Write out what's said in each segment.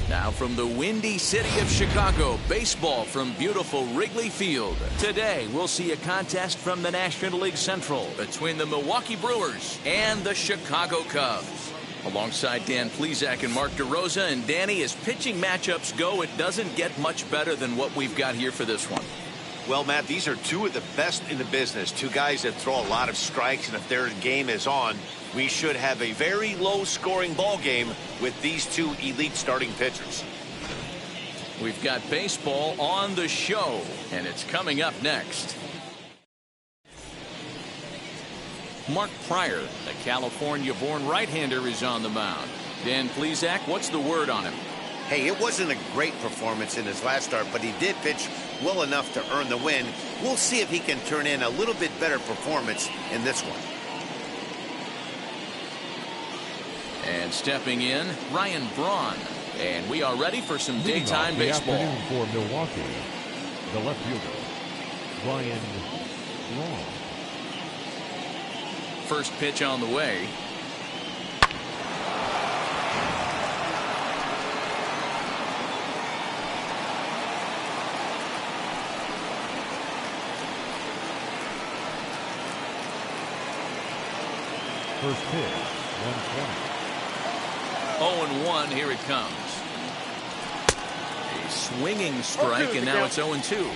Now from the windy city of Chicago, baseball from beautiful Wrigley Field. Today, we'll see a contest from the National League Central between the Milwaukee Brewers and the Chicago Cubs. Alongside Dan Plesac and Mark DeRosa, and Danny, as pitching matchups go, it doesn't get much better than what we've got here for this one. Well, Matt, these are two of the best in the business. Two guys that throw a lot of strikes, and if their game is on, we should have a very low-scoring ball game with these two elite starting pitchers. We've got baseball on the show, and it's coming up next. Mark Pryor, the California-born right-hander, is on the mound. Dan Plesac, what's the word on him? Hey, it wasn't a great performance in his last start, but he did pitch well enough to earn the win. We'll see if he can turn in a little bit better performance in this one. And stepping in, Ryan Braun. And we are ready for some daytime baseball. Afternoon for Milwaukee, the left fielder, Ryan Braun. First pitch on the way. First pitch, 120. 0-1, here it comes. A swinging strike, and now it's 0-2.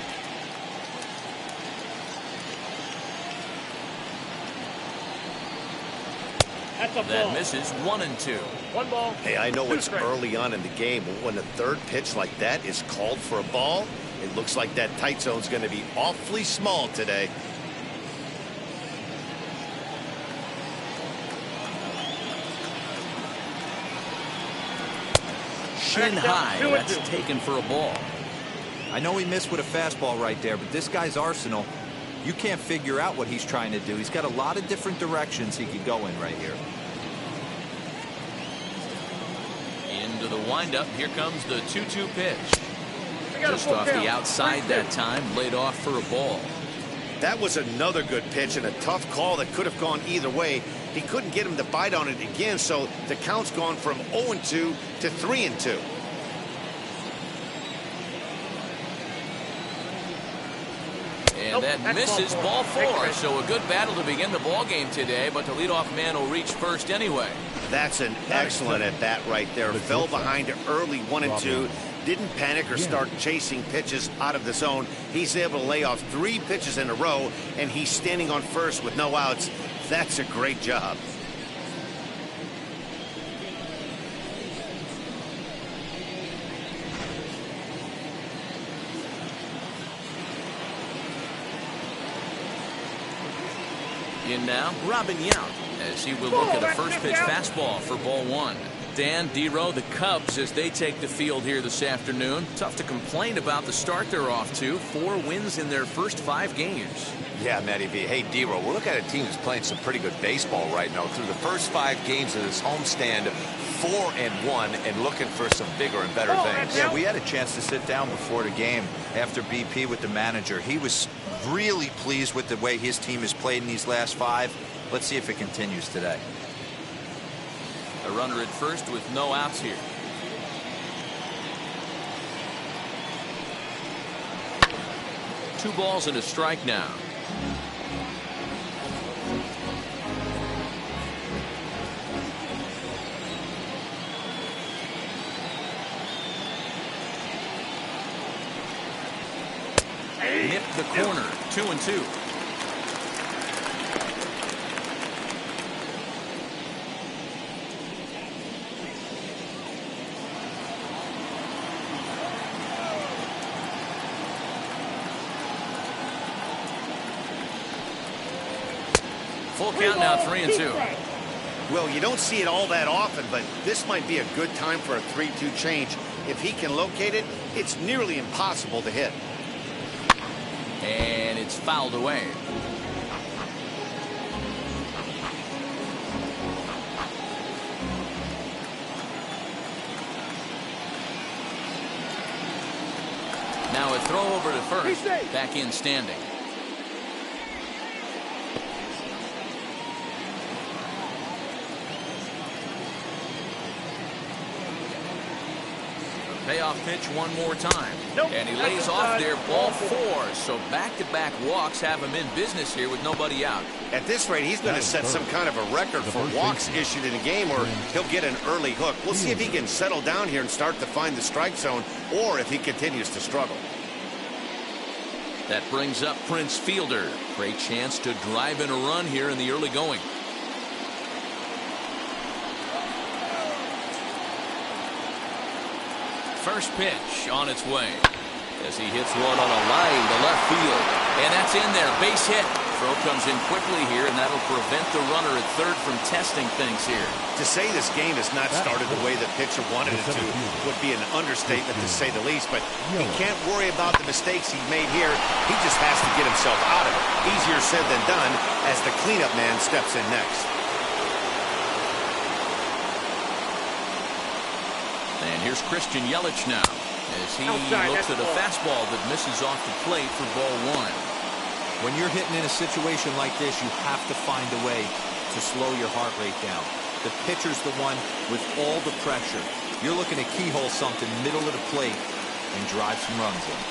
That misses. 1-2. One ball. Hey, I know it's early on in the game, but when the third pitch like that is called for a ball, it looks like that tight zone's going to be awfully small today. Shin high. That's taken for a ball. I know he missed with a fastball right there, but this guy's arsenal, you can't figure out what he's trying to do. He's got a lot of different directions he could go in right here. Into the windup. Here comes the 2-2 pitch. Just off the outside that time, laid off for a ball. That was another good pitch and a tough call that could have gone either way. He couldn't get him to bite on it again, so the count's gone from 0-2 to 3-2. And that misses, ball 4. So a good battle to begin the ball game today, but the leadoff man will reach first anyway. That's an excellent at bat right there. Fell behind early 1-2. Didn't panic or start chasing pitches out of the zone. He's able to lay off 3 pitches in a row, and he's standing on first with no outs. That's a great job. In now, Robin Yount, as he will look at a first pitch fastball for ball 1. Dan, D-Row, the Cubs, as they take the field here this afternoon. Tough to complain about the start they're off to. 4 wins in their first 5 games. Yeah, Matty V. Hey, D-Row, we're looking at a team that's playing some pretty good baseball right now. Through the first 5 games of this homestand, 4-1, and looking for some bigger and better things. Yeah, we had a chance to sit down before the game after BP with the manager. He was really pleased with the way his team has played in these last 5. Let's see if it continues today. A runner at first with no outs here. Two balls and a strike now. Nipped the corner. 2-2. Full count now, 3-2. Well, you don't see it all that often, but this might be a good time for a 3-2 change. If he can locate it, it's nearly impossible to hit. And it's fouled away. Now a throw over to first. Back in standing. Payoff pitch one more time. And he lays off there, ball 4. So back-to-back walks have him in business here with nobody out. At this rate, he's going to set some kind of a record for walks issued in a game, or he'll get an early hook. We'll see if he can settle down here and start to find the strike zone, or if he continues to struggle. That brings up Prince Fielder. Great chance to drive in a run here in the early going. First pitch on its way as he hits one on a line to left field. And that's in there. Base hit. Throw comes in quickly here, and that'll prevent the runner at third from testing things here. To say this game has not started the way the pitcher wanted it to would be an understatement, to say the least. But he can't worry about the mistakes he made here. He just has to get himself out of it. Easier said than done as the cleanup man steps in next. And here's Christian Yelich now as he looks at a fastball that misses off the plate for ball 1. When you're hitting in a situation like this, you have to find a way to slow your heart rate down. The pitcher's the one with all the pressure. You're looking to keyhole something middle of the plate and drive some runs in.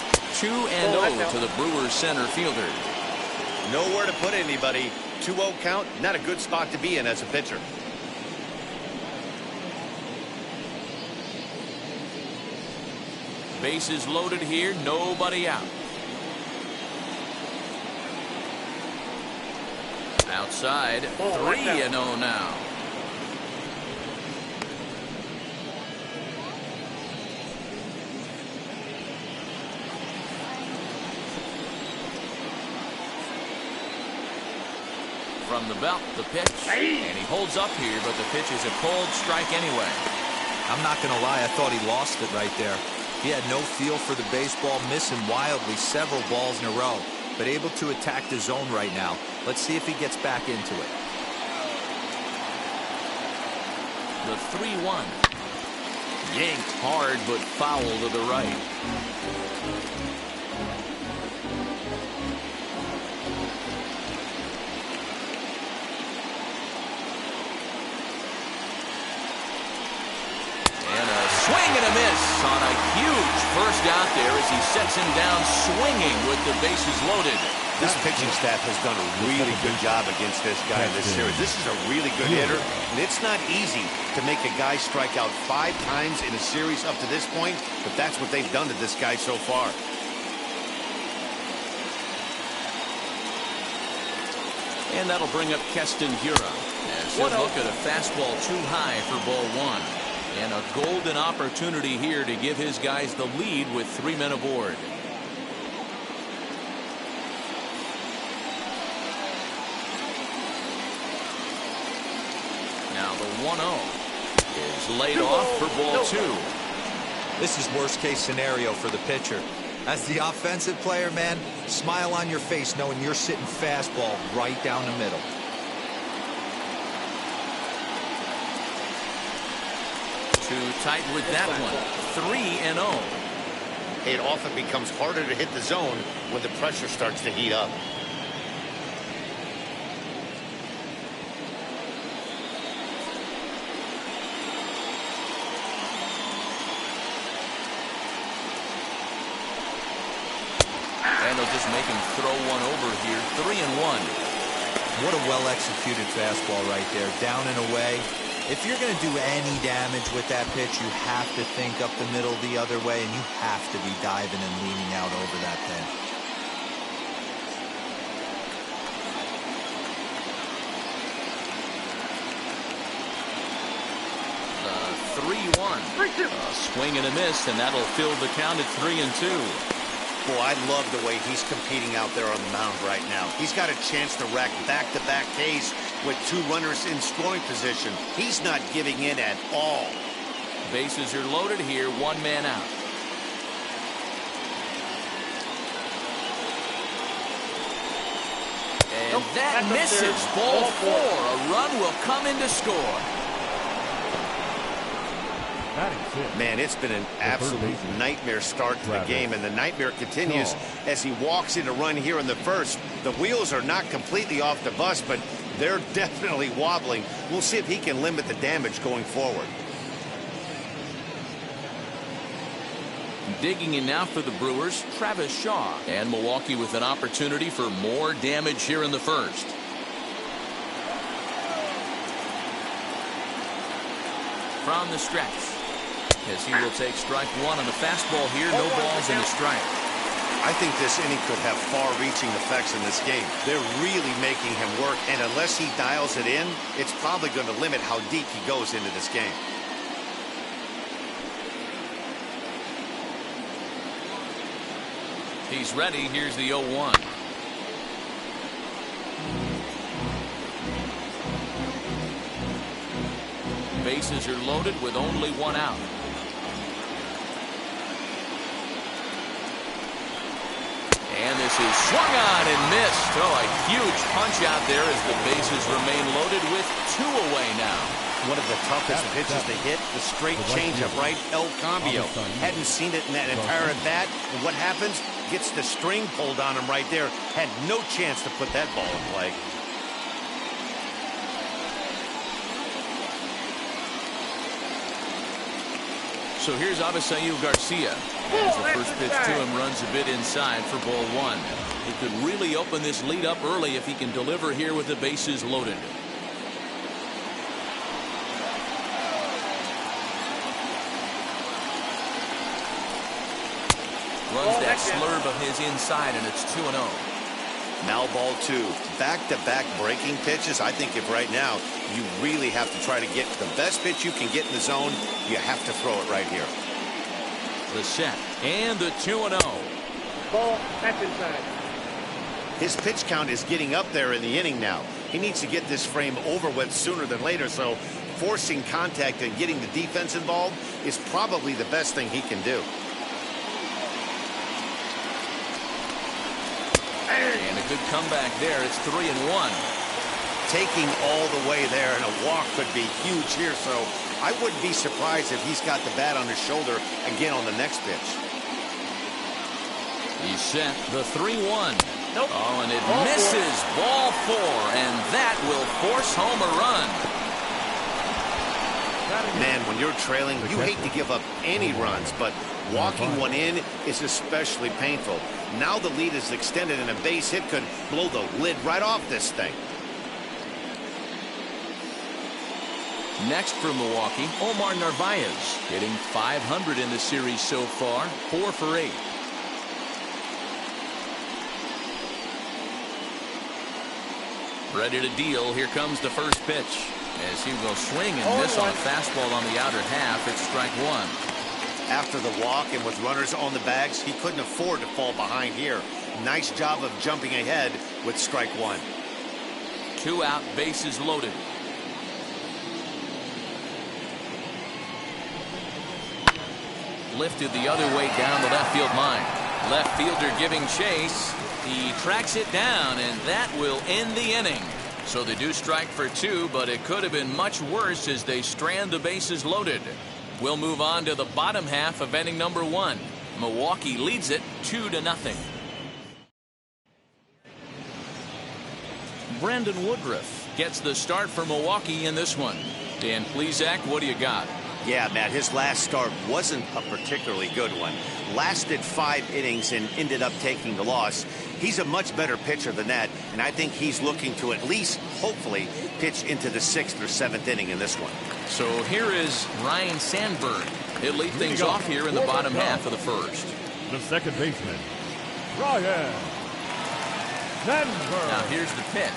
2-0 to the Brewers center fielder. Nowhere to put anybody. 2-0 count, not a good spot to be in as a pitcher. Bases loaded here, nobody out. Outside, 3-0 now. From the belt, the pitch, and he holds up here, but the pitch is a cold strike anyway. I'm not going to lie, I thought he lost it right there. He had no feel for the baseball, missing wildly several balls in a row, but able to attack the zone right now. Let's see if he gets back into it. The 3-1. Yanked hard, but foul to the right. Swing and a miss on a huge first out there as he sets him down swinging with the bases loaded. This pitching staff has done a really good job against this guy in this series. This is a really good hitter, and it's not easy to make a guy strike out 5 times in a series up to this point, but that's what they've done to this guy so far. And that'll bring up Keston Hiura as he'll look at a fastball too high for ball 1. And a golden opportunity here to give his guys the lead with 3 men aboard. Now the 1-0 is laid off for ball 2. This is worst case scenario for the pitcher. As the offensive player, man, smile on your face knowing you're sitting fastball right down the middle. Too tight with that one. 3-0. It often becomes harder to hit the zone when the pressure starts to heat up. And they'll just make him throw one over here. 3-1. What a well-executed fastball right there. Down and away. If you're going to do any damage with that pitch, you have to think up the middle the other way, and you have to be diving and leaning out over that thing. The 3-1. A swing and a miss, and that'll fill the count at 3-2. Boy, I love the way he's competing out there on the mound right now. He's got a chance to rack back-to-back Ks with 2 runners in scoring position. He's not giving in at all. Bases are loaded here, 1 man out. And that misses. Ball 4. A run will come in to score. Man, it's been an absolute nightmare start to the game, and the nightmare continues as he walks in a run here in the first. The wheels are not completely off the bus, but they're definitely wobbling. We'll see if he can limit the damage going forward. Digging in now for the Brewers, Travis Shaw. And Milwaukee with an opportunity for more damage here in the first. From the stretch, as he will take strike one on the fastball here. No balls in the strike. I think this inning could have far-reaching effects in this game. They're really making him work, and unless he dials it in, it's probably going to limit how deep he goes into this game. He's ready. Here's the 0-1. Bases are loaded with only one out. And this is swung on and missed. Oh, a huge punch out there as the bases remain loaded with two away now. One of the toughest pitches to hit, the straight changeup, right? El Cambio. Hadn't seen it in that entire at bat. And what happens? Gets the string pulled on him right there. Had no chance to put that ball in play. So here's Avisail Garcia. As the first pitch to him runs a bit inside for ball one. He could really open this lead up early if he can deliver here with the bases loaded. Runs that slurve of his inside, and it's 2-0. Now ball two. Back-to-back breaking pitches. I think if right now you really have to try to get the best pitch you can get in the zone, you have to throw it right here. The set and the 2-0. Ball, that's inside. His pitch count is getting up there in the inning now. He needs to get this frame over with sooner than later, so forcing contact and getting the defense involved is probably the best thing he can do. And a good comeback there. It's 3-1. Taking all the way there, and a walk could be huge here, so I wouldn't be surprised if he's got the bat on his shoulder again on the next pitch. He's set the 3-1. Nope. Oh, and it Ball misses. Ball four, and that will force home a run. Man, when you're trailing, you hate to give up any runs, but walking one in is especially painful. Now the lead is extended, and a base hit could blow the lid right off this thing. Next for Milwaukee, Omar Narvaez, hitting .500 in the series so far, 4 for 8. Ready to deal. Here comes the first pitch. As he will swing and miss on a fastball on the outer half. It's strike one. After the walk and with runners on the bags, he couldn't afford to fall behind here. Nice job of jumping ahead with strike one. 2 out, bases loaded. Lifted the other way down the left field line. Left fielder giving chase. He tracks it down, and that will end the inning. So they do strike for 2, but it could have been much worse as they strand the bases loaded. We'll move on to the bottom half of inning number 1. Milwaukee leads it 2-0. Brandon Woodruff gets the start for Milwaukee in this one. Dan Plesac, what do you got? Yeah, Matt, his last start wasn't a particularly good one. Lasted 5 innings and ended up taking the loss. He's a much better pitcher than that, and I think he's looking to at least, hopefully, pitch into the 6th or 7th inning in this one. So here is Ryan Sandberg. He'll lead things off here in the bottom half of the first. The second baseman, Ryan Sandberg. Now here's the pitch.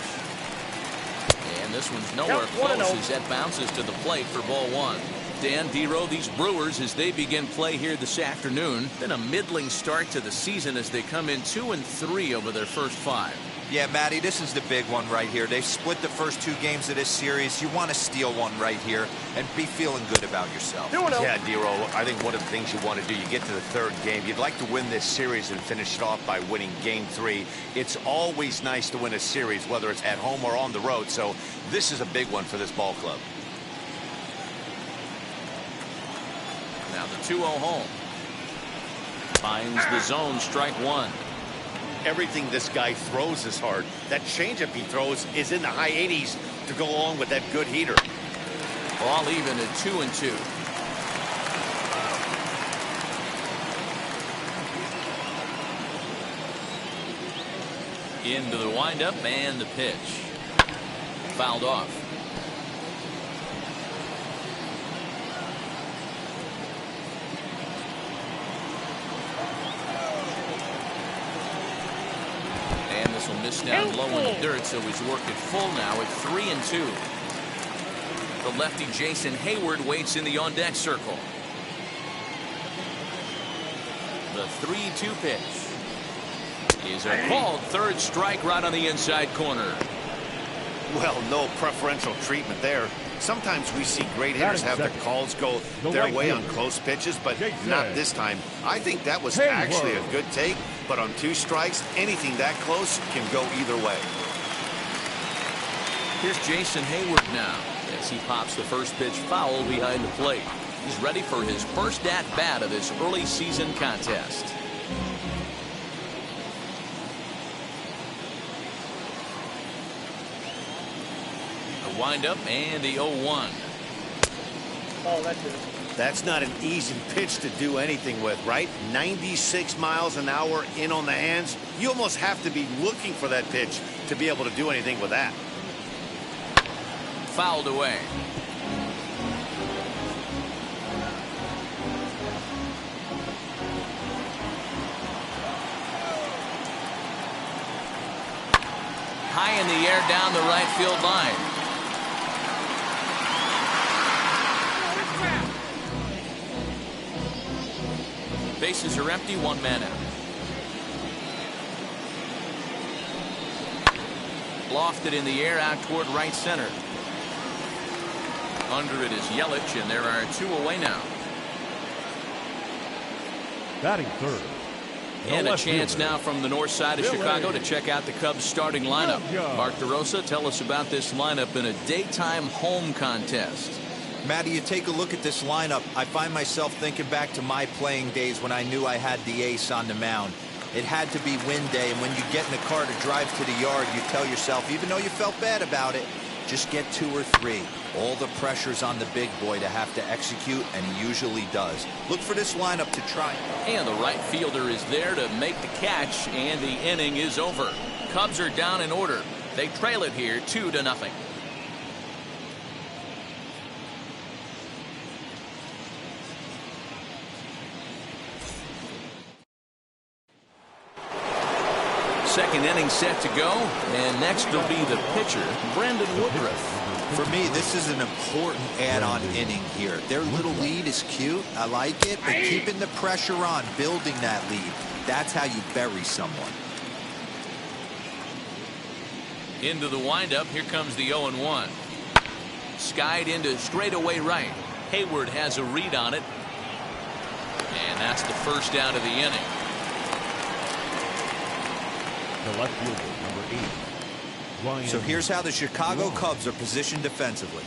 And this one's nowhere close as that bounces to the plate for ball one. Dan Dero, these Brewers, as they begin play here this afternoon, been a middling start to the season as they come in 2-3 over their first 5. Yeah, Matty, this is the big one right here. They've split the first 2 games of this series. You want to steal one right here and be feeling good about yourself. Yeah, Dero, I think one of the things you want to do, you get to the 3rd game, you'd like to win this series and finish it off by winning game 3. It's always nice to win a series, whether it's at home or on the road, so this is a big one for this ball club. Now the 2-0 home. Finds the zone, strike one. Everything this guy throws is hard. That changeup he throws is in the high 80s to go along with that good heater. All even at 2-2. Into the windup and the pitch. Fouled off. And this will miss down low in the dirt, so he's working full now at 3-2. The lefty Jason Hayward waits in the on-deck circle. The 3-2 pitch is a called third strike right on the inside corner. Well, no preferential treatment there. Sometimes we see great hitters have their calls go their way on close pitches, but not this time. I think that was actually a good take, but on 2 strikes, anything that close can go either way. Here's Jason Hayward now as he pops the first pitch foul behind the plate. He's ready for his first at-bat of this early season contest. The windup and the 0-1. Oh, that's it. That's not an easy pitch to do anything with, right? 96 miles an hour in on the hands. You almost have to be looking for that pitch to be able to do anything with that. Fouled away. High in the air down the right field line. Bases are empty, 1 man out. Lofted in the air out toward right center. Under it is Yelich, and there are 2 away now. Batting third. And a chance now from the north side of Chicago to check out the Cubs starting lineup. Mark DeRosa, tell us about this lineup in a daytime home contest. Matty, you take a look at this lineup. I find myself thinking back to my playing days when I knew I had the ace on the mound. It had to be win day, and when you get in the car to drive to the yard, you tell yourself, even though you felt bad about it, just get 2 or 3. All the pressure's on the big boy to have to execute, and he usually does. Look for this lineup to try. And the right fielder is there to make the catch, and the inning is over. Cubs are down in order. They trail it here 2-0. Second inning set to go, and next will be the pitcher, Brandon Woodruff. For me, this is an important add-on inning here. Their little lead is cute. I like it, but keeping the pressure on, building that lead, that's how you bury someone. Into the windup, here comes the 0-1. Skied into straightaway right. Hayward has a read on it, and that's the first out of the inning. The left fielder, number 8. So here's how the Chicago Cubs are positioned defensively.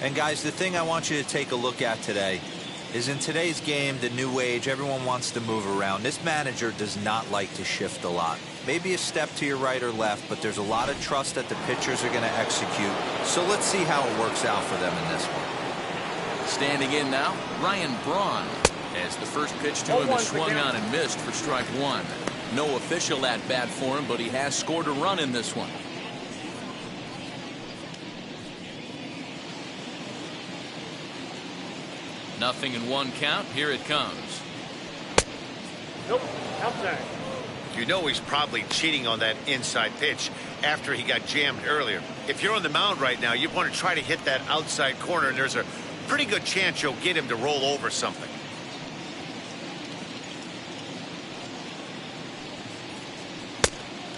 And guys, the thing I want you to take a look at today is in today's game, the new age, everyone wants to move around. This manager does not like to shift a lot. Maybe a step to your right or left, but there's a lot of trust that the pitchers are going to execute. So let's see how it works out for them in this one. Standing in now, Ryan Braun, as the first pitch to him is swung on and missed for strike 1. No official at bat for him, but he has scored a run in this one. Nothing in 1 count. Here it comes. Nope, outside. You know he's probably cheating on that inside pitch after he got jammed earlier. If you're on the mound right now, you want to try to hit that outside corner, and there's a pretty good chance you'll get him to roll over something.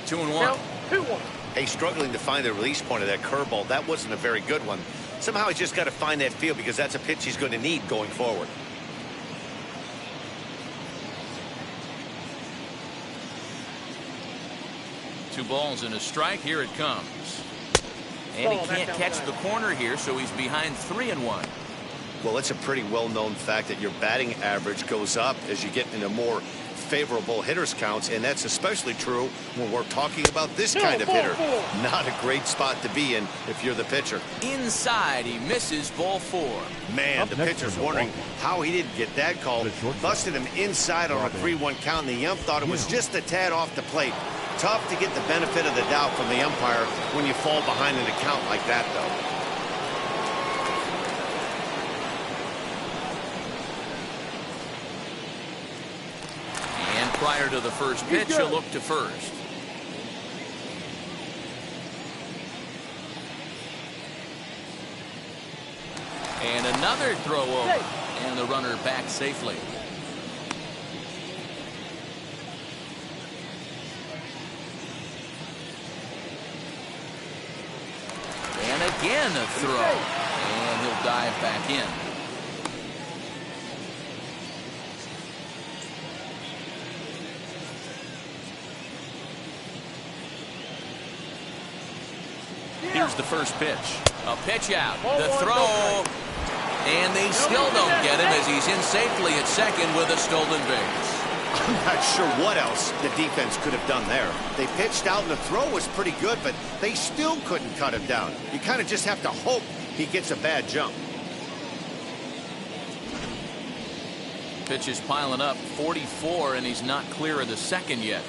2-1. 2-1. Hey, struggling to find the release point of that curveball. That wasn't a very good one. Somehow he's just got to find that feel, because that's a pitch he's going to need going forward. Two balls and a strike. Here it comes. And he can't catch the corner here, so he's behind 3-1. Well, it's a pretty well-known fact that your batting average goes up as you get into more favorable hitters counts, and that's especially true when we're talking about this kind of hitter. Not a great spot to be in if you're the pitcher. Inside, he misses, ball 4. Man, the pitcher's wondering how he didn't get that call. Busted him inside on a 3-1 count, and the ump thought it was just a tad off the plate. Tough to get the benefit of the doubt from the umpire when you fall behind an account like that, though. And prior to the first pitch, he'll look to first. And another throw over. And the runner back safely. And again a throw. And he'll dive back in. Here's the first pitch. A pitch out. The throw. And they still don't get him as he's in safely at second with a stolen base. I'm not sure what else the defense could have done there. They pitched out and the throw was pretty good, but they still couldn't cut him down. You kind of just have to hope he gets a bad jump. Pitch is piling up, 44, and he's not clear of the second yet.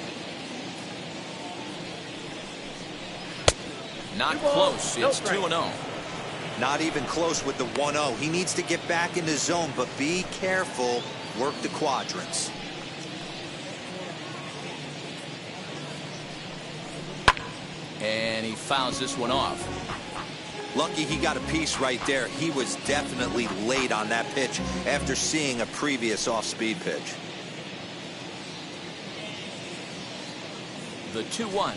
Not close. It's 2-0. Not even close with the 1-0. He needs to get back in the zone, but be careful. Work the quadrants. And he fouls this one off. Lucky he got a piece right there. He was definitely late on that pitch after seeing a previous off-speed pitch. The 2-1.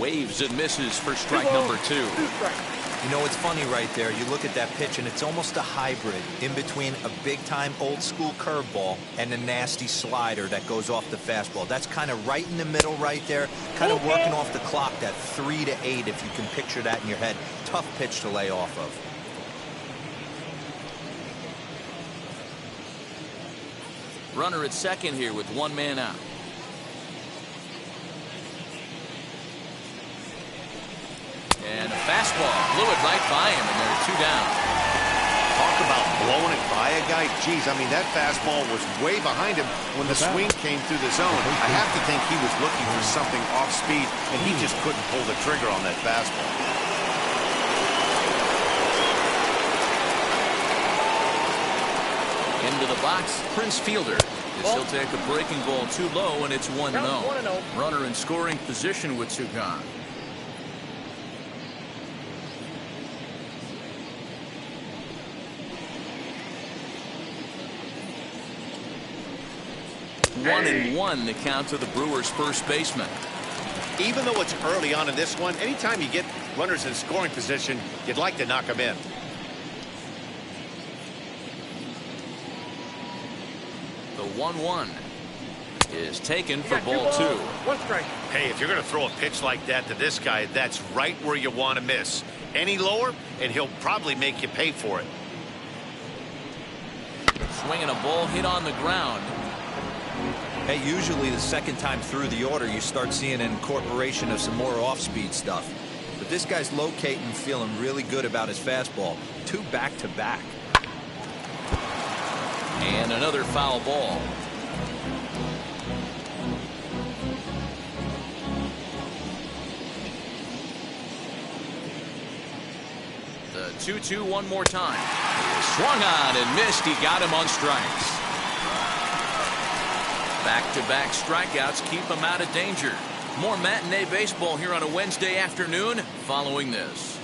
Waves and misses for strike number 2. You know, it's funny right there. You look at that pitch, and it's almost a hybrid in between a big-time old-school curveball and a nasty slider that goes off the fastball. That's kind of right in the middle right there, kind of working off the clock, that 3 to 8, if you can picture that in your head. Tough pitch to lay off of. Runner at second here with one man out. And a fastball blew it right by him, and they're 2 down. Talk about blowing it by a guy. Geez, I mean, that fastball was way behind him when the swing came through the zone. I have to think he was looking for something off speed, and he just couldn't pull the trigger on that fastball. Into the box, Prince Fielder. He'll take a breaking ball too low, and it's 1-0. Runner in scoring position with 2 gone. Hey. 1-1 the count to the Brewers' first baseman. Even though it's early on in this one, anytime you get runners in scoring position, you'd like to knock them in. The 1-1 is taken for ball 2. 1 strike. Hey, if you're going to throw a pitch like that to this guy, that's right where you want to miss. Any lower, and he'll probably make you pay for it. Swinging a ball hit on the ground. Hey, usually the second time through the order, you start seeing an incorporation of some more off-speed stuff. But this guy's locating, feeling really good about his fastball. 2 back-to-back. And another foul ball. The 2-2 one more time. Swung on and missed. He got him on strikes. Back-to-back strikeouts keep him out of danger. More matinee baseball here on a Wednesday afternoon following this.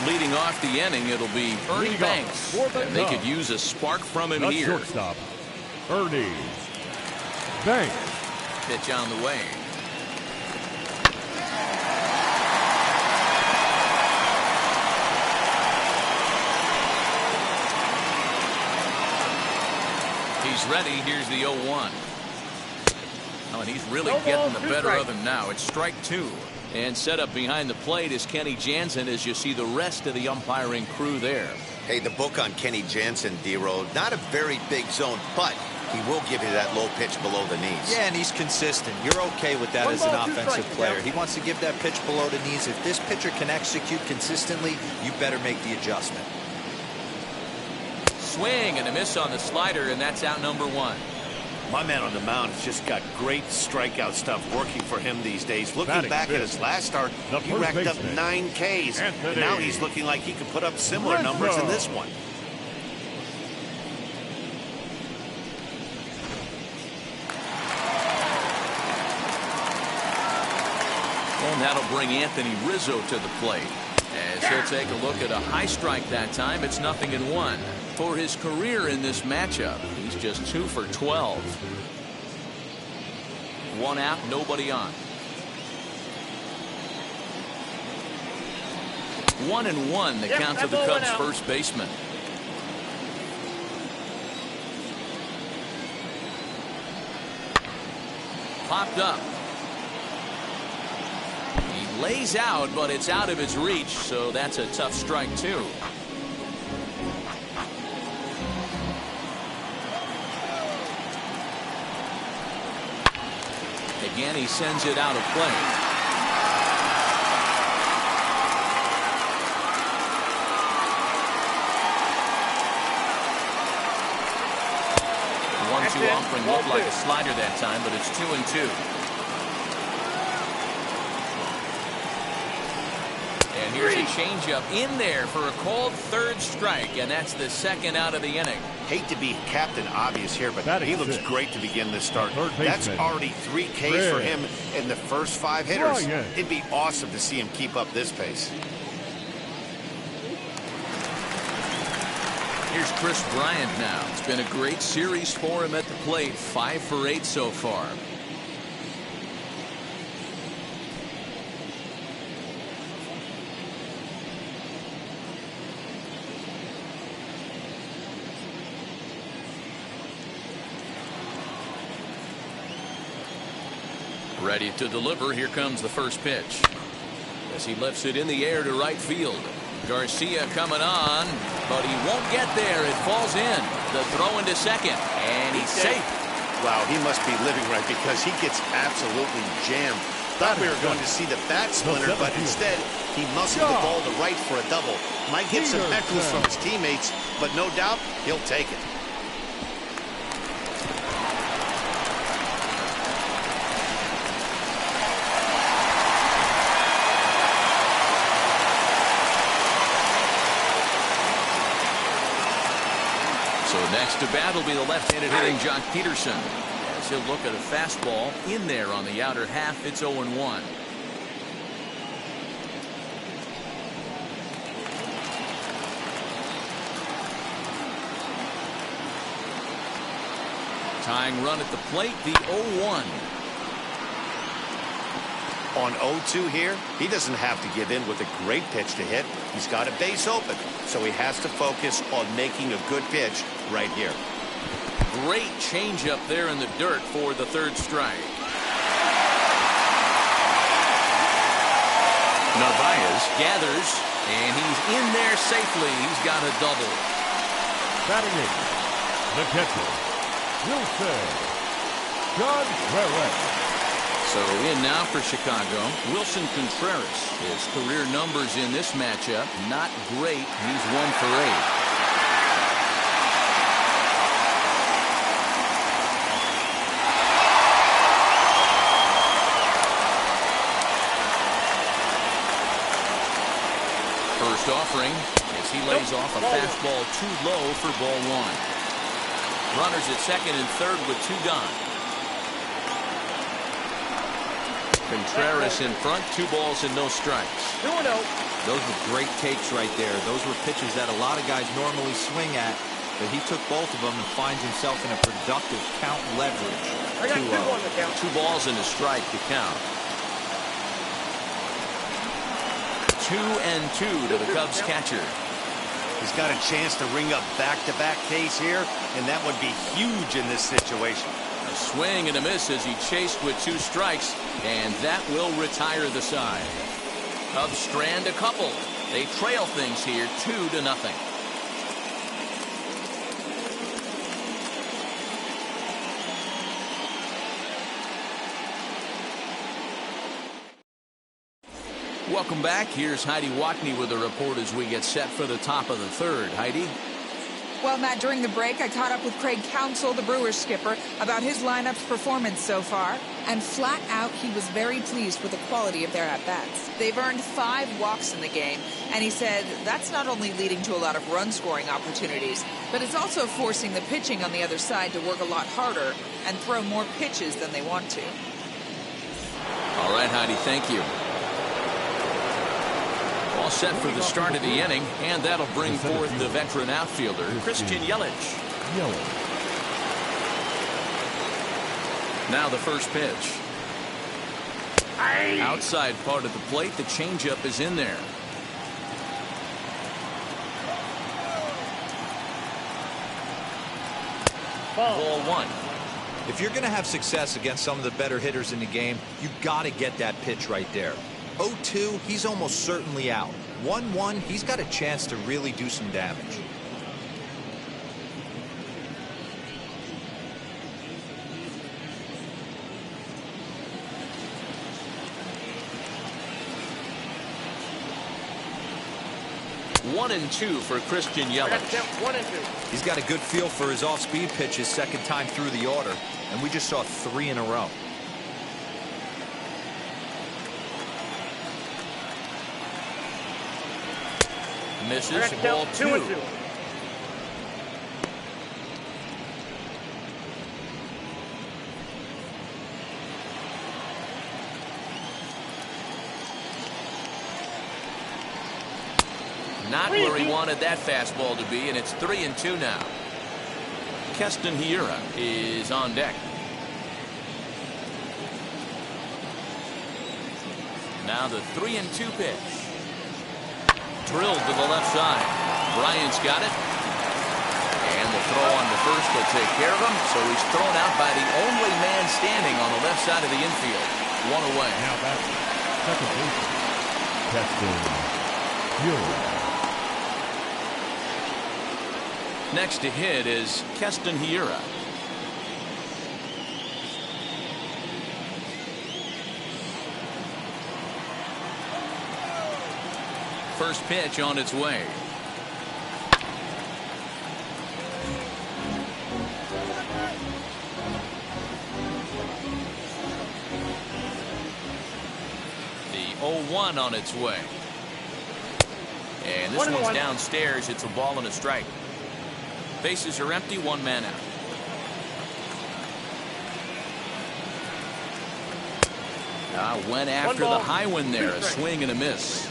Leading off the inning, it'll be Ernie Banks. And they could use a spark from him here. Shortstop, Ernie Banks. Pitch on the way. He's ready. Here's the 0-1. Oh, and he's really getting the better of him now. It's strike 2. And set up behind the plate is Kenny Jansen as you see the rest of the umpiring crew there. Hey, the book on Kenny Jansen, D-Roll, not a very big zone, but he will give you that low pitch below the knees. Yeah, and he's consistent. You're okay with that as an offensive player. He wants to give that pitch below the knees. If this pitcher can execute consistently, you better make the adjustment. swing and a miss on the slider, and that's out number 1. My man on the mound has just got great strikeout stuff working for him these days. Looking back at his last start, he racked up 9 Ks. And now he's looking like he can put up similar numbers in this one. And that'll bring Anthony Rizzo to the plate, as he'll take a look at a high strike that time. It's 0-1. For his career in this matchup, he's just 2 for 12. 1 out, nobody on. 1-1, the count to the Cubs' first baseman. Popped up. He lays out, but it's out of his reach, so that's a tough strike, too. Again, he sends it out of play. 1-2 offering looked like a slider that time, but it's 2-2. And here's a changeup in there for a called third strike, and that's the second out of the inning. Hate to be Captain Obvious here, but he looks great to begin this start. That's already 3 Ks for him in the first 5 hitters. It'd be awesome to see him keep up this pace. Here's Chris Bryant now. It's been a great series for him at the plate. 5 for 8 so far. Ready to deliver. Here comes the first pitch. As he lifts it in the air to right field. Garcia coming on, but he won't get there. It falls in. The throw into second, and he's safe. Wow, he must be living right because he gets absolutely jammed. Thought we were going to see the bat splinter, but instead he muscled the ball to right for a double. Might get some heckles from his teammates, but no doubt he'll take it. So next to bat will be the left-handed hitting Jock Peterson, as he'll look at a fastball in there on the outer half. It's 0-1. Tying run at the plate, the 0-1. On 0-2 here, he doesn't have to give in with a great pitch to hit. He's got a base open, so he has to focus on making a good pitch right here. Great changeup there in the dirt for the third strike. Narvaez gathers, and he's in there safely. He's got a double. Batting in, the catcher, Wilson Contreras. So in now for Chicago, Wilson Contreras. His career numbers in this matchup, not great. He's 1 for 8. First offering as he lays off a fastball too low for ball 1. Runners at second and third with 2 gone. Contreras in front, 2 balls and no strikes. 2-0. Those were great takes right there. Those were pitches that a lot of guys normally swing at, but he took both of them and finds himself in a productive count leverage. I got 2 on the count. 2 balls and a strike to count. 2-2 to the Cubs catcher. He's got a chance to ring up back-to-back Ks here, and that would be huge in this situation. A swing and a miss as he chased with 2 strikes, and that will retire the side. Cubs strand a couple. They trail things here 2-0. Welcome back. Here's Heidi Watney with a report as we get set for the top of the third. Heidi? Well, Matt, during the break, I caught up with Craig Counsell, the Brewers skipper, about his lineup's performance so far. And flat out, he was very pleased with the quality of their at-bats. They've earned 5 walks in the game, and he said that's not only leading to a lot of run-scoring opportunities, but it's also forcing the pitching on the other side to work a lot harder and throw more pitches than they want to. All right, Heidi, thank you. All set for the start of the inning, and that'll bring forth the veteran outfielder, Christian Yelich. Now the first pitch. Outside part of the plate, the changeup is in there. Ball 1. If you're going to have success against some of the better hitters in the game, you've got to get that pitch right there. 0-2, he's almost certainly out. 1-1, he's got a chance to really do some damage. One and two for Christian Yelich. 1 and 2. He's got a good feel for his off-speed pitches second time through the order, and we just saw 3 in a row. Misses. Ball 2. 2 and 2. Not where he wanted that fastball to be, and it's 3 and 2 now. Keston Hiura is on deck. Now the 3 and 2 pitch. Drilled to the left side. Bryant's got it. And the throw on the first will take care of him. So he's thrown out by the only man standing on the left side of the infield. 1 away. Now back, second baseman, Keston Hiura. Next to hit is Keston Hiura. First pitch on its way. The 0-1 on its way. And this one's downstairs. It's a ball and a strike. Bases are empty, 1 man out. Went after the high one there. A swing and a miss.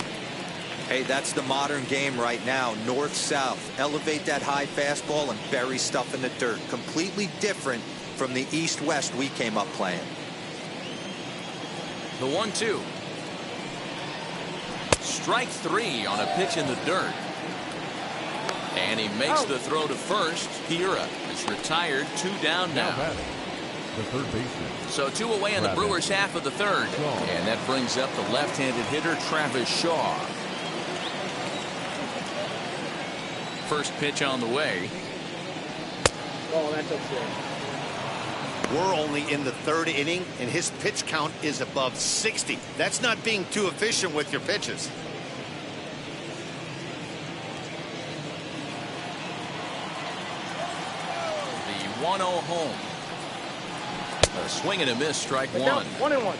Hey, that's the modern game right now. North-south. Elevate that high fastball and bury stuff in the dirt. Completely different from the east-west we came up playing. The 1-2. Strike 3 on a pitch in the dirt. And he makes the throw to first. Hiura is retired. 2 down now. The third baseman. So 2 away in the Brewers half of the third. And that brings up the left-handed hitter, Travis Shaw. First pitch on the way. Oh, that's okay. We're only in the 3rd inning, and his pitch count is above 60. That's not being too efficient with your pitches. The 1-0 home. A swing and a miss, strike 1. 1 and 1.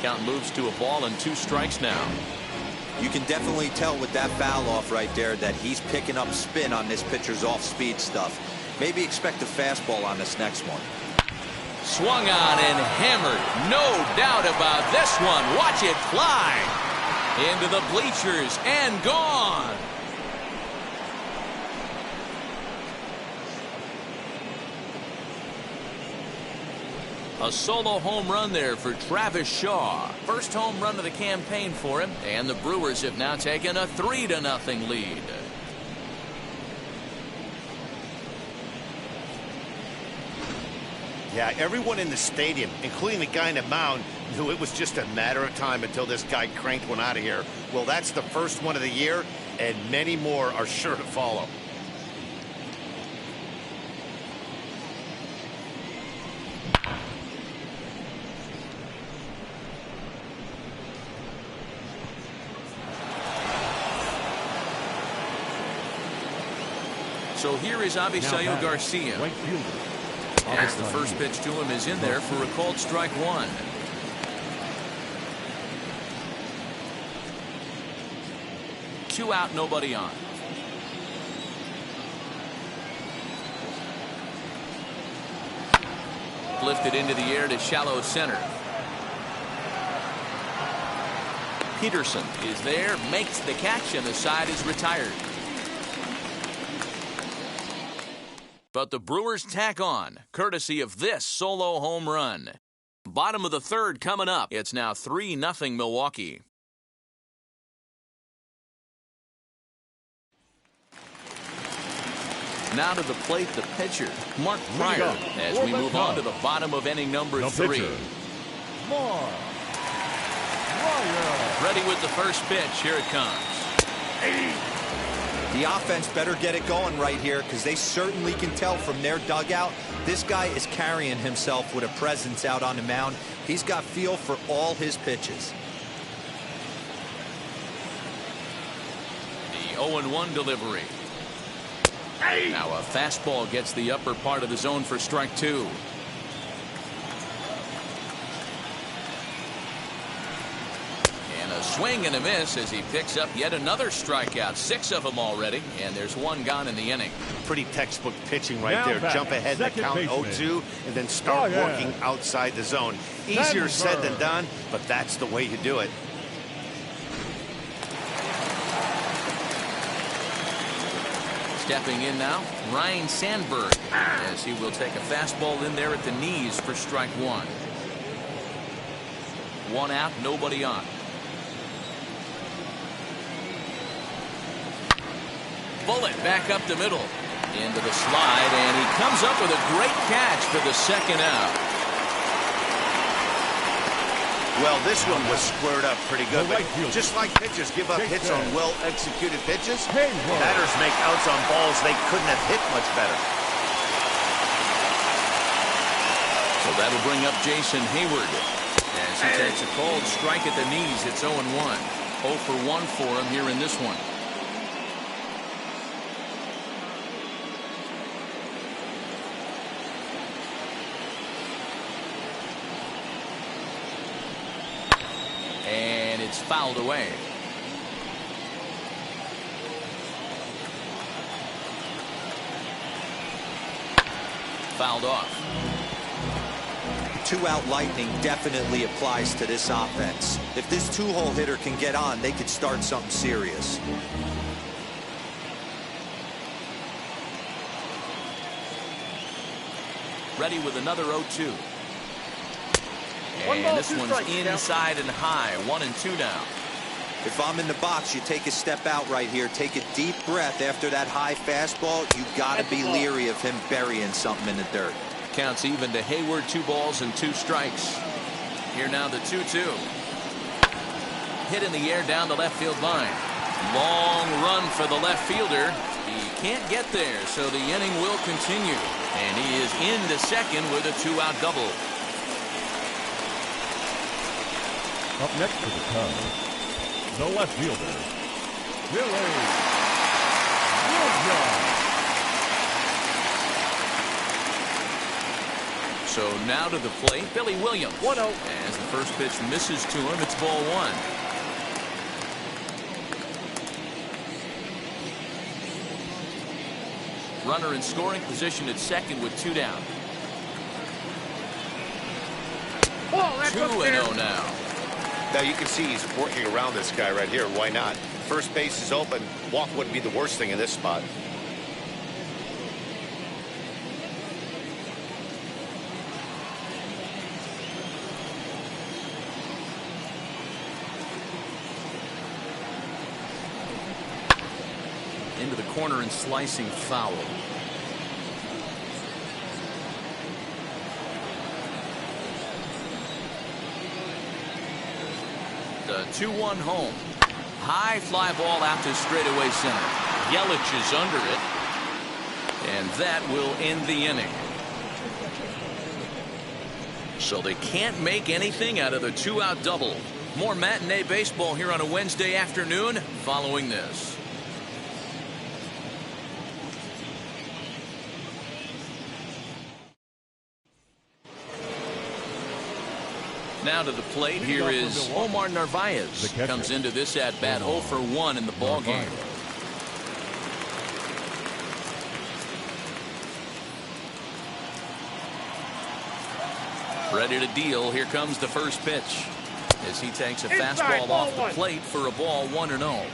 Count moves to a ball and 2 strikes now. You can definitely tell with that foul off right there that he's picking up spin on this pitcher's off-speed stuff. Maybe expect a fastball on this next one. Swung on and hammered. No doubt about this one. Watch it fly into the bleachers and gone. A solo home run there for Travis Shaw. First home run of the campaign for him, and the Brewers have now taken a 3-0 lead. Yeah, everyone in the stadium, including the guy in the mound, knew it was just a matter of time until this guy cranked one out of here. Well, that's the first one of the year, and many more are sure to follow. So here is Avisail Garcia. Right fielder. As the first pitch to him is in there for a called strike one. Two out, nobody on. Lifted into the air to shallow center. Peterson is there, makes the catch, and the side is retired. But the Brewers tack on, courtesy of this solo home run. Bottom of the third coming up. It's now 3-0 Milwaukee. Now to the plate, the pitcher, Mark Pryor, as we move on to the bottom of inning number 3. Mark Pryor. Ready with the first pitch. Here it comes. The offense better get it going right here, because they certainly can tell from their dugout this guy is carrying himself with a presence out on the mound. He's got feel for all his pitches. The 0-1 delivery. Now a fastball gets the upper part of the zone for strike 2. And a swing and a miss as he picks up yet another strikeout. 6 of them already, and there's 1 gone in the inning. Pretty textbook pitching right Now there. back, Jump ahead in the second count baseman. 0-2 and then start working outside the zone. Easier said than Sandberg. done, but that's the way you do it. Stepping in now, Ryan Sandberg, as he will take a fastball in there at the knees for strike 1. 1 out, nobody on. Bullet back up the middle, into the slide, and he comes up with a great catch for the second out. Well, this one was squared up pretty good, but just like pitchers give up hits on well-executed pitches, batters make outs on balls they couldn't have hit much better. So that'll bring up Jason Hayward as he takes a cold strike at the knees. It's 0-1. 0 for 1 for him here in this one. And it's fouled away. Fouled off. 2-out lightning definitely applies to this offense. If this 2-hole hitter can get on, they could start something serious. Ready with another 0-2. And this one's inside and high. 1-2 now. If I'm in the box, you take a step out right here. Take a deep breath after that high fastball. You got to be leery of him burying something in the dirt. Counts even to Hayward. 2 balls and 2 strikes. Here now the 2-2. Hit in the air down the left field line. Long run for the left fielder. He can't get there, so the inning will continue. And he is into second with a 2-out double. Up next for the Cubs, the left fielder, Billy Williams. So now to the plate, Billy Williams. 1-0. As the first pitch misses to him, it's ball 1. Runner in scoring position at second with 2 down. 2-0 now. Now you can see he's working around this guy right here. Why not? First base is open. Walk wouldn't be the worst thing in this spot. Into the corner and slicing foul. The 2-1 home. High fly ball out to straightaway center. Yelich is under it. And that will end the inning. So they can't make anything out of the 2-out double. More matinee baseball here on a Wednesday afternoon following this. Now to the plate, here is Omar Narvaez. Comes into this at-bat 0 for 1 in the ball game. Ready to deal. Here comes the first pitch. As he takes a fastball off the plate for a ball 1-0.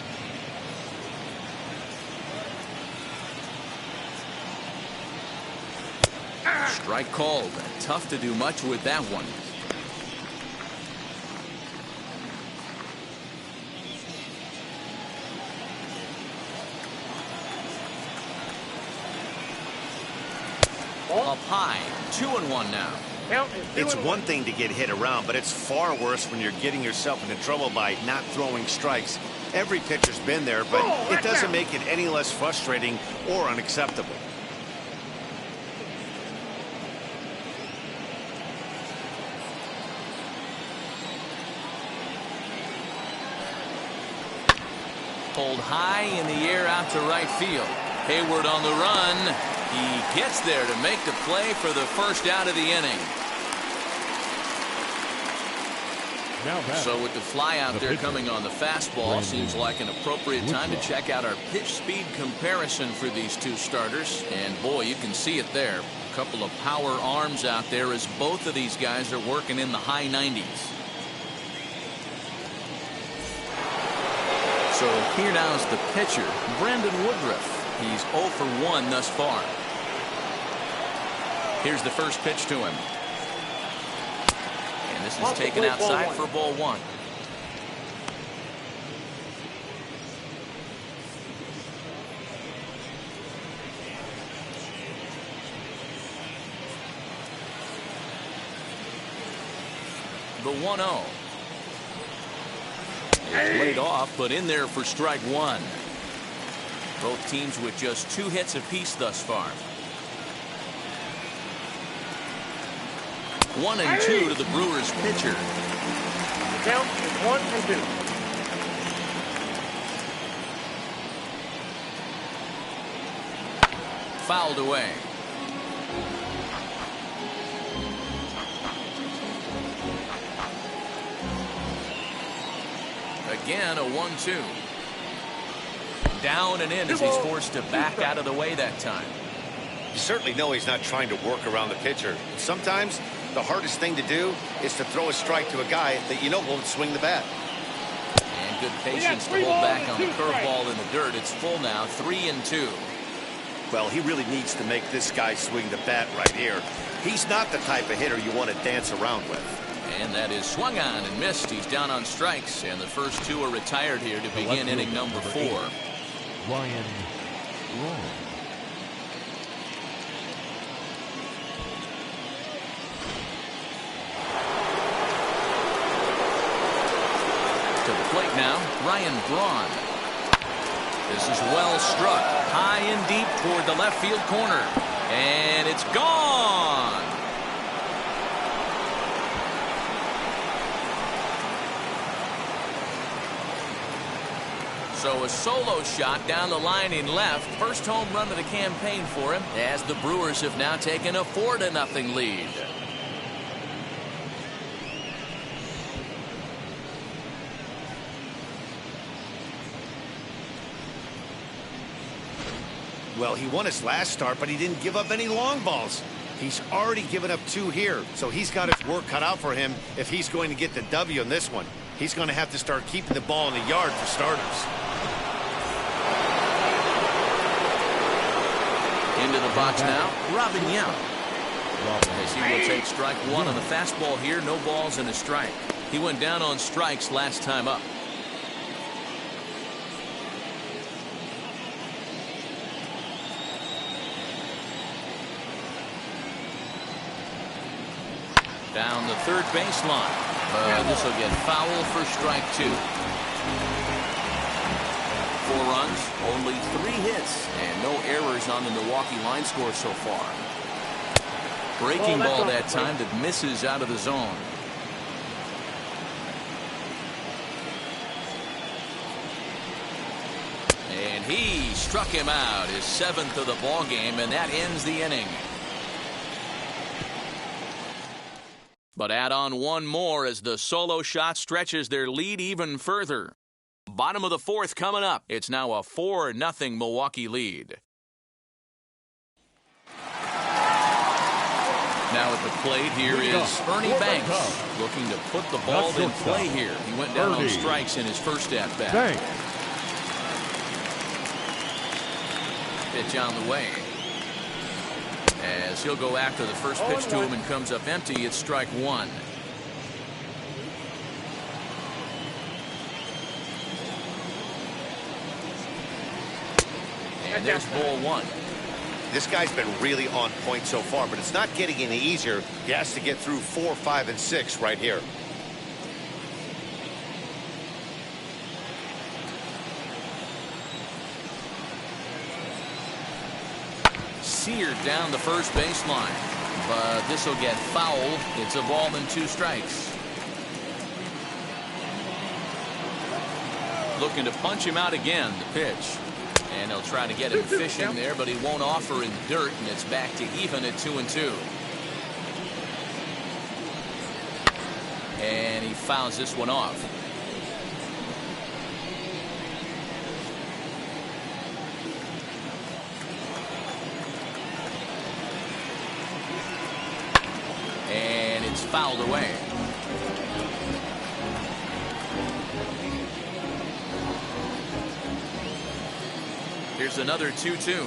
Strike called. Tough to do much with that one. Up high. 2-1 now. It's one thing to get hit around, but it's far worse when you're getting yourself into trouble by not throwing strikes. Every pitcher's been there, but it doesn't make it any less frustrating or unacceptable. Pulled high in the air out to right field. Hayward on the run. He gets there to make the play for the first out of the inning. So with the fly out there coming on the fastball, seems like an appropriate time to check out our pitch speed comparison for these two starters. And boy, you can see it there. A couple of power arms out there as both of these guys are working in the high 90s. So here now is the pitcher, Brandon Woodruff. He's 0 for 1 thus far. Here's the first pitch to him. And this is taken outside for ball 1. The 1-0. It's laid off, but in there for strike 1. Both teams with just 2 hits apiece thus far. 1-2 to the Brewers pitcher. The count is 1-2. Fouled away. Again, a 1-2. Down and in as he's forced to back out of the way that time. You certainly know he's not trying to work around the pitcher. Sometimes the hardest thing to do is to throw a strike to a guy that you know won't swing the bat. And good patience to hold back on the curveball in the dirt. It's full now, 3-2. Well, he really needs to make this guy swing the bat right here. He's not the type of hitter you want to dance around with. And that is swung on and missed. He's down on strikes, and the first 2 are retired here to begin inning number 4. Ryan Braun. To the plate now, Ryan Braun. This is well struck, high and deep toward the left field corner, and it's gone. So a solo shot down the line in left. First home run of the campaign for him, as the Brewers have now taken a 4-0 lead. Well, he won his last start, but he didn't give up any long balls. He's already given up 2 here, so he's got his work cut out for him if he's going to get the W in this one. He's going to have to start keeping the ball in the yard for starters. Into the box now, Robin Young. As he will take strike 1 on the fastball here, no balls and a strike. He went down on strikes last time up. Down the third baseline. This will get foul for strike 2. 4 runs, only 3 hits, and no errors on the Milwaukee line score so far. Breaking ball that time that misses out of the zone. And he struck him out, his 7th of the ball game, and that ends the inning. But add on one more as the solo shot stretches their lead even further. Bottom of the fourth coming up. It's now a 4-0 Milwaukee lead. Now at the plate here is Ernie Banks, looking to put the ball in play here. He went down on strikes in his first at-bat. Pitch on the way. As he'll go after the first pitch to him and comes up empty, it's strike one. And there's ball one. This guy's been really on point so far, but it's not getting any easier. He has to get through 4, 5, and 6 right here. Seared down the first baseline, but this will get fouled. It's a ball and 2 strikes. Looking to punch him out again, the pitch. And he'll try to get him fishing there, but he won't offer in the dirt, and it's back to even at 2-2. And he fouls this one off. And it's fouled away. Here's another 2-2.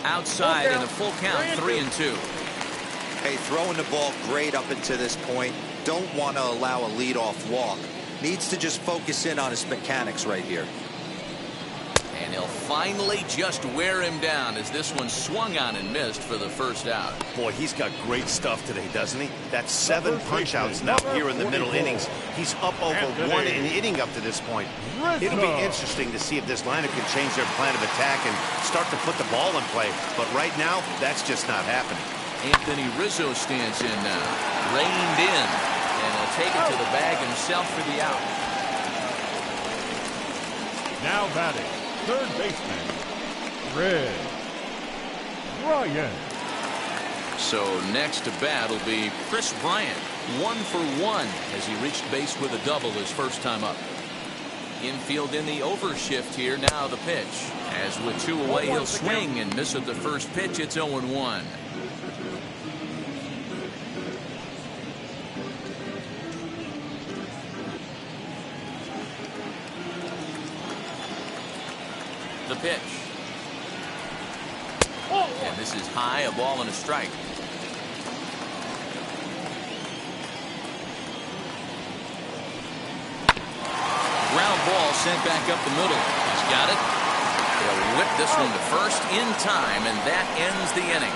Outside in a full count, 3-2. Hey, throwing the ball great up until this point. Don't want to allow a leadoff walk. Needs to just focus in on his mechanics right here. And he'll finally just wear him down as this one swung on and missed for the first out. Boy, he's got great stuff today, doesn't he? That's 7 punch-outs now here in the middle innings. He's up over 1 inning up to this point. It'll be interesting to see if this lineup can change their plan of attack and start to put the ball in play. But right now, that's just not happening. Anthony Rizzo stands in now. Reined in. And he'll take it to the bag himself for the out. Now batting, third baseman, Bryant. So next to bat will be Chris Bryant. 1 for 1 as he reached base with a double his first time up. Infield in the overshift here. Now the pitch. As with 2 away, he'll swing and miss at the first pitch. It's 0-1. The pitch. And this is high, a ball and a strike. Ground ball sent back up the middle. He's got it. He'll whip this one to first in time, and that ends the inning.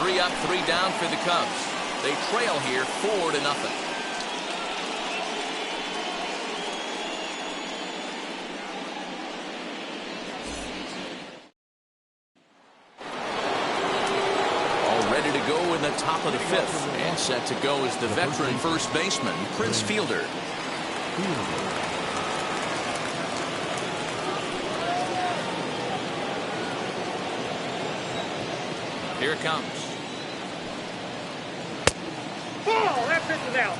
3 up, 3 down for the Cubs. They trail here 4-0. Go in the top of the 5th, and set to go is the veteran first baseman, Prince Fielder. Here it comes. Ball, that pitch is out.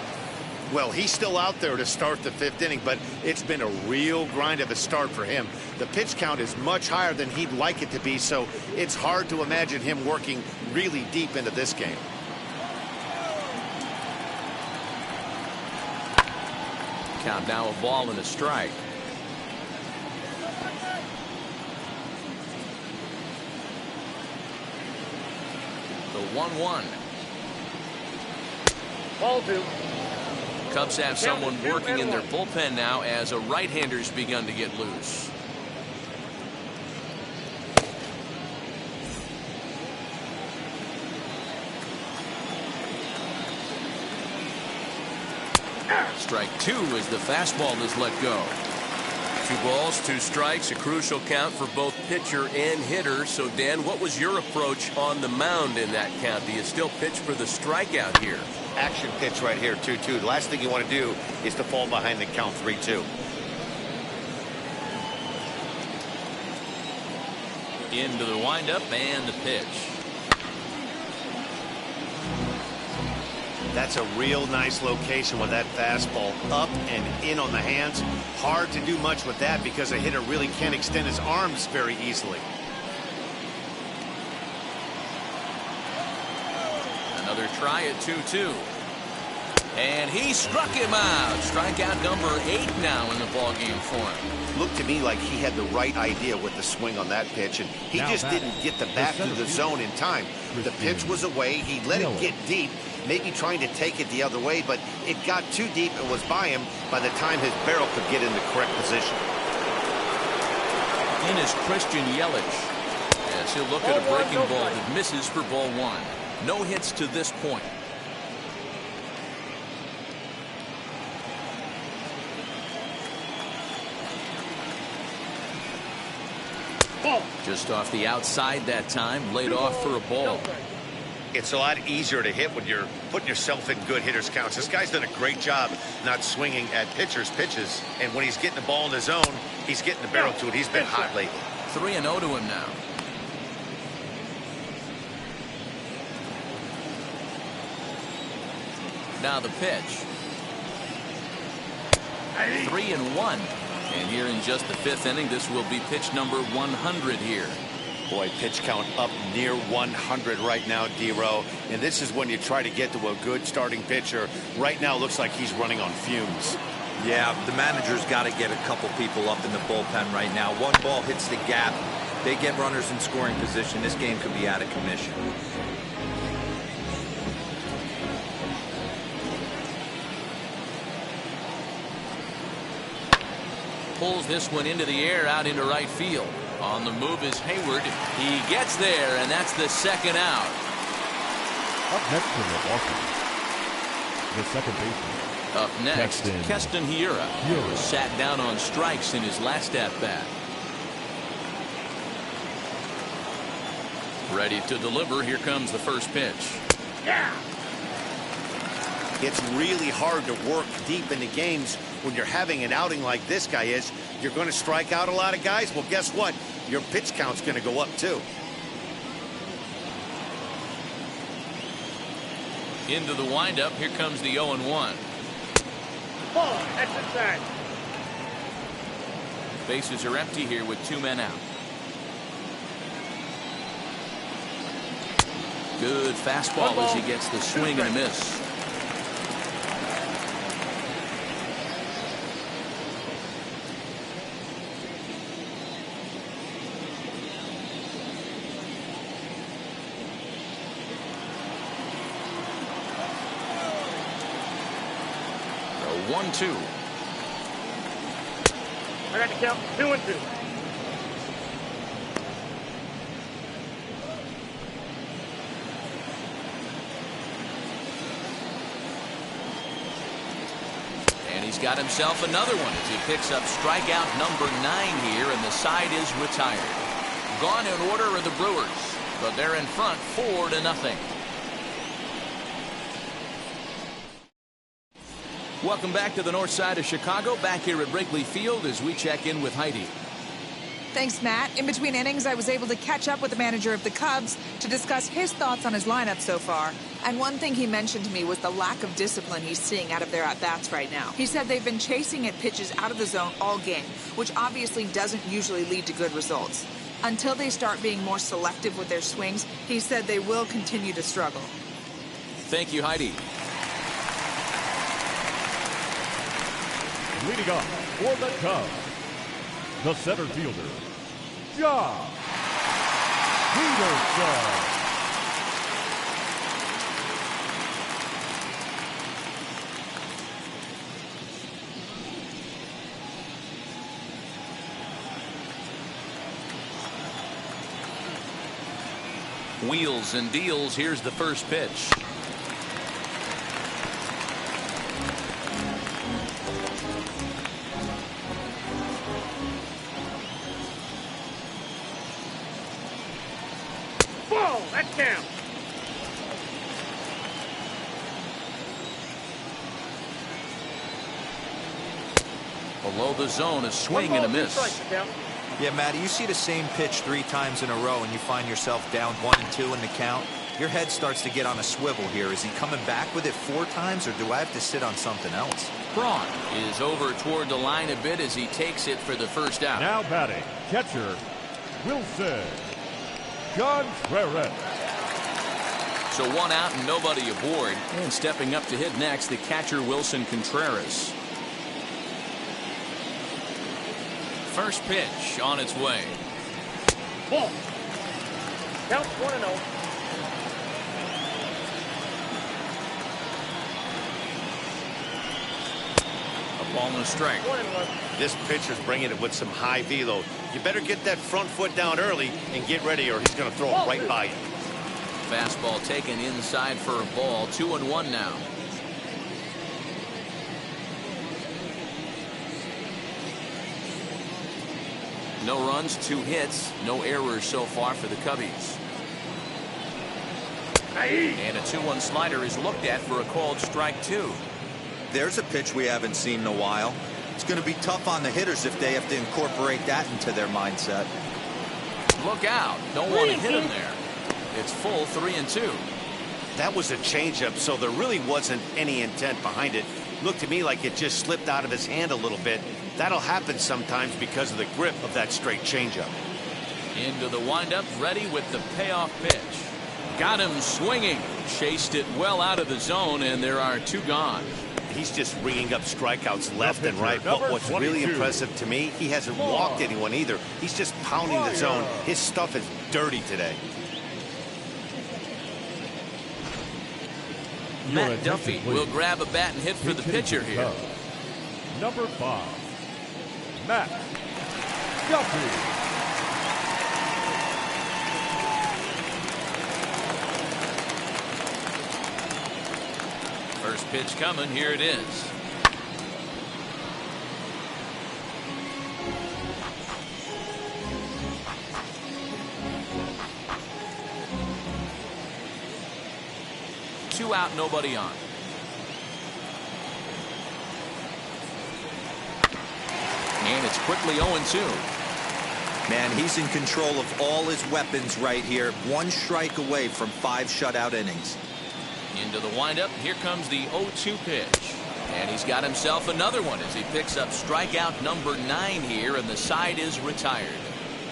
Well, he's still out there to start the 5th inning, but it's been a real grind of a start for him. The pitch count is much higher than he'd like it to be, so it's hard to imagine him working really deep into this game. Count now, a ball and a strike. The 1-1. Ball 2. Cubs have someone working in their bullpen now as a right-hander's begun to get loose. Strike 2 as the fastball is let go. 2 balls, 2 strikes, a crucial count for both pitcher and hitter. So, Dan, what was your approach on the mound in that count? Do you still pitch for the strikeout here? Action pitch right here, 2-2. The last thing you want to do is to fall behind the count 3-2. Into the windup and the pitch. That's a real nice location with that fastball up and in on the hands. Hard to do much with that because a hitter really can't extend his arms very easily. Another try at 2-2. And he struck him out. Strikeout number 8 now in the ballgame for him. Looked to me like he had the right idea with the swing on that pitch, and he just didn't get the bat to the zone in time. The pitch was away. He let it get deep, maybe trying to take it the other way, but it got too deep and was by him by the time his barrel could get in the correct position. In is Christian Yelich, as he'll look at a breaking ball that misses for ball 1. No hits to this point. Just off the outside that time, laid off for a ball. It's a lot easier to hit when you're putting yourself in good hitters counts. This guy's done a great job not swinging at pitchers' pitches, and when he's getting the ball in the zone, he's getting the barrel to it. He's been hot lately. 3-0 to him now. Now the pitch. 3-1. And here in just the 5th inning, this will be pitch number 100 here. Boy, pitch count up near 100 right now, D-Row. And this is when you try to get to a good starting pitcher. Right now, looks like he's running on fumes. Yeah, the manager's got to get a couple people up in the bullpen right now. One ball hits the gap. They get runners in scoring position. This game could be out of commission. Pulls this one into the air out into right field. On the move is Hayward. He gets there, and that's the 2nd out. Up next for Milwaukee, the second baseman. Up next, Keston Hiura, who sat down on strikes in his last at-bat. Ready to deliver. Here comes the first pitch. Yeah. It's really hard to work deep into games when you're having an outing like this guy is. You're going to strike out a lot of guys. Well, guess what? Your pitch count's going to go up, too. Into the windup. Here comes the 0-1. Ball. That's inside. Bases are empty here with 2 men out. Good fastball as he gets the swing and a miss. The 1-2. I got to count 2-2. And he's got himself another one as he picks up strikeout number 9 here, and the side is retired. Gone in order are the Brewers, but they're in front 4-0. Welcome back to the north side of Chicago, back here at Wrigley Field as we check in with Heidi. Thanks, Matt. In between innings, I was able to catch up with the manager of the Cubs to discuss his thoughts on his lineup so far. And one thing he mentioned to me was the lack of discipline he's seeing out of their at-bats right now. He said they've been chasing at pitches out of the zone all game, which obviously doesn't usually lead to good results. Until they start being more selective with their swings, he said they will continue to struggle. Thank you, Heidi. Leading off for the Cubs, the center fielder, Josh Peterson. Wheels and deals. Here's the first pitch. Ball. That's down. Below the zone, a swing and a miss. Yeah, Matty, you see the same pitch 3 times in a row and you find yourself down 1-2 in the count. Your head starts to get on a swivel here. Is he coming back with it 4 times, or do I have to sit on something else? Braun is over toward the line a bit as he takes it for the first out. Now batting, catcher, Wilson Contreras. So 1 out and nobody aboard. And stepping up to hit next, the catcher Wilson Contreras. First pitch on its way. Ball. Count 1-0. A ball and a strike. 1-1. This pitcher's bringing it with some high velo. You better get that front foot down early and get ready, or he's going to throw it right by you. Fastball taken inside for a ball. 2-1 now. No runs, 2 hits, no errors so far for the Cubbies. And a 2-1 slider is looked at for a called strike 2. There's a pitch we haven't seen in a while. It's going to be tough on the hitters if they have to incorporate that into their mindset. Look out. Don't want to hit him there. It's full 3-2. That was a changeup, so there really wasn't any intent behind it. Looked to me like it just slipped out of his hand a little bit. That'll happen sometimes because of the grip of that straight changeup. Into the windup, ready with the payoff pitch. Got him swinging. Chased it well out of the zone, and there are 2 gone. He's just ringing up strikeouts left and right. But what's really impressive to me, he hasn't walked anyone either. He's just pounding the zone. His stuff is dirty today. Matt Duffy will grab a bat and hit for the pitcher here. Number 5, Matt Duffy. First pitch coming. Here it is. Two out, nobody on. And it's quickly 0-2. Man, he's in control of all his weapons right here. 1 strike away from 5 shutout innings. Into the windup. Here comes the 0-2 pitch. And he's got himself another one as he picks up strikeout number 9 here, and the side is retired.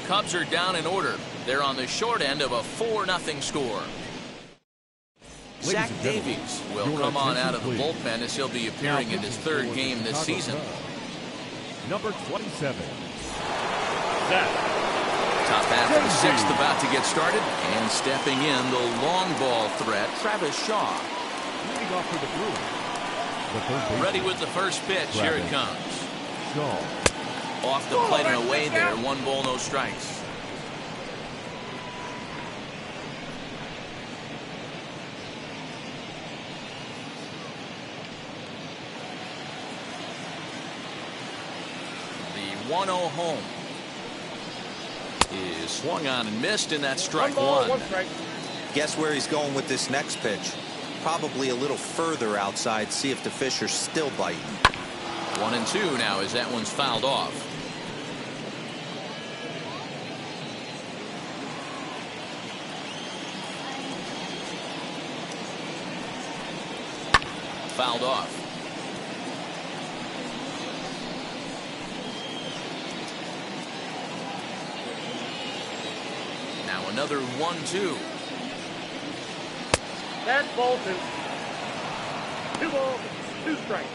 Cubs are down in order. They're on the short end of a 4-0 score. Zach Davies will come on out of the bullpen as he'll be appearing in his 3rd game this season. Number 27, Top half of the 6th about to get started, and stepping in the long ball threat, Travis Shaw. Leading off for the Brewers. Ready with the first pitch. Here it comes. Shaw. Off the plate and away there. 1 ball, no strikes. The 1-0 home is swung on and missed, and that's strike 1. 1 strike. Guess where he's going with this next pitch? Probably a little further outside. See if the fish are still biting. 1-2 now as that one's fouled off. Fouled off. Now another 1-2. That's ball 2. 2 balls, 2 strikes.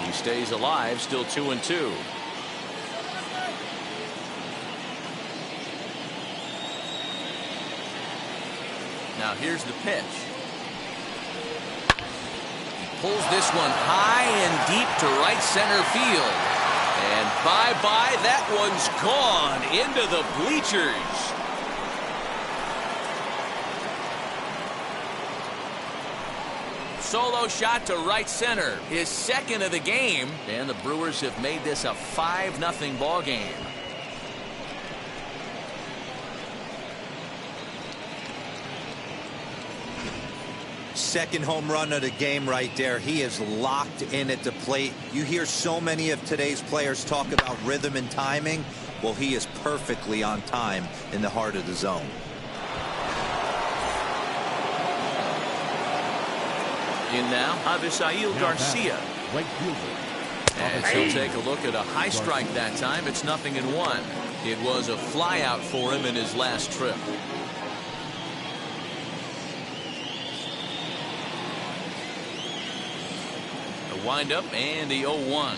He stays alive, still 2-2. Now here's the pitch. He pulls this one high and deep to right center field. And bye-bye, that one's gone into the bleachers. Solo shot to right center, his 2nd of the game, and the Brewers have made this a 5-0 ball game. Second home run of the game right there. He is locked in at the plate. You hear so many of today's players talk about rhythm and timing. Well, he is perfectly on time in the heart of the zone. In now, Avisail Garcia. Right fielder. As he'll take a look at a high strike that time. It's 0-1. It was a flyout for him in his last trip. A windup and the 0-1.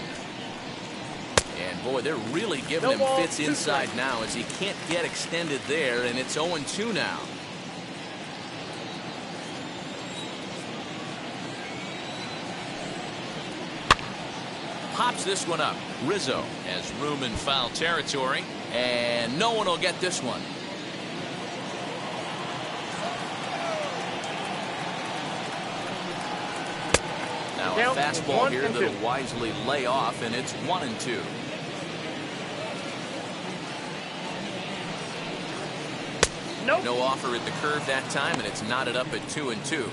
And boy, they're really giving him fits inside now as he can't get extended there, and it's 0-2 now. Pops this one up. Rizzo has room in foul territory, and no one will get this one. Now a fastball here that'll wisely lay off, and it's 1-2. Nope. No offer at the curve that time, and it's knotted up at 2-2.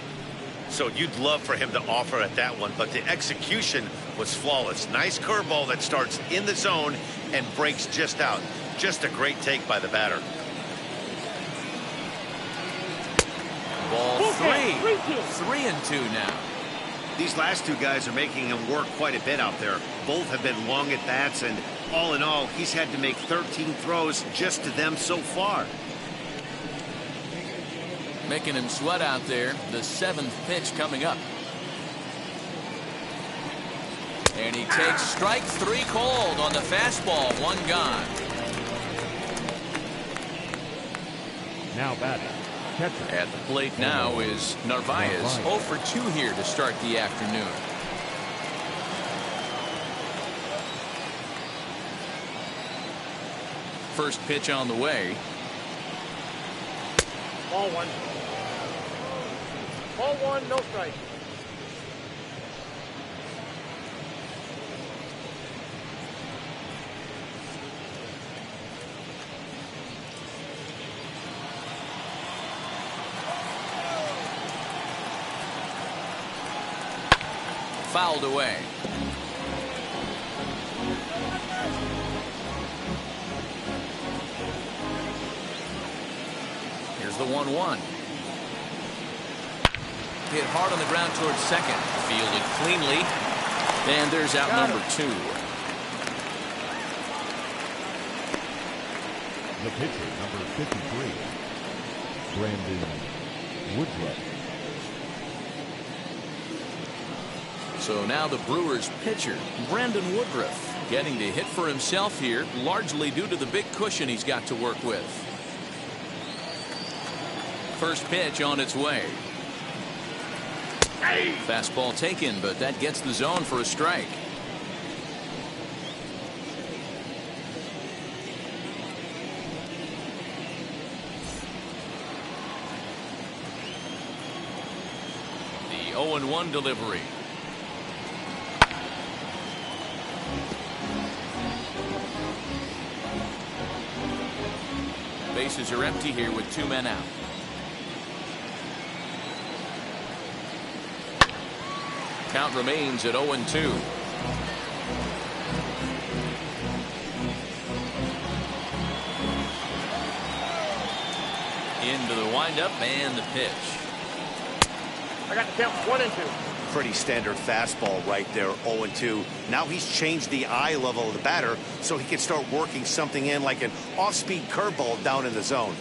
So you'd love for him to offer at that one, but the execution was flawless. Nice curveball that starts in the zone and breaks just out. Just a great take by the batter. Ball 3-2 now. These last two guys are making him work quite a bit out there. Both have been long at bats, and all in all, he's had to make 13 throws just to them so far. Making him sweat out there. The 7th pitch coming up. And he takes strike 3 cold on the fastball. 1 gone. Now batting. Catcher. At the plate now is Narvaez. 0 for 2 here to start the afternoon. First pitch on the way. Ball 1. Ball 1, no strike. Fouled away. Here's the 1-1. Hit hard on the ground towards second. Fielded cleanly. And there's out number 2. The pitcher, number 53, Brandon Woodruff. So now the Brewers pitcher, Brandon Woodruff, getting to hit for himself here, largely due to the big cushion he's got to work with. First pitch on its way. Fastball taken, but that gets the zone for a strike. The 0-1 delivery. Bases are empty here with 2 men out. Count remains at 0-2. Into the windup and the pitch. I got the count 1-2. Pretty standard fastball right there, 0-2. Now he's changed the eye level of the batter so he can start working something in like an off-speed curveball down in the zone.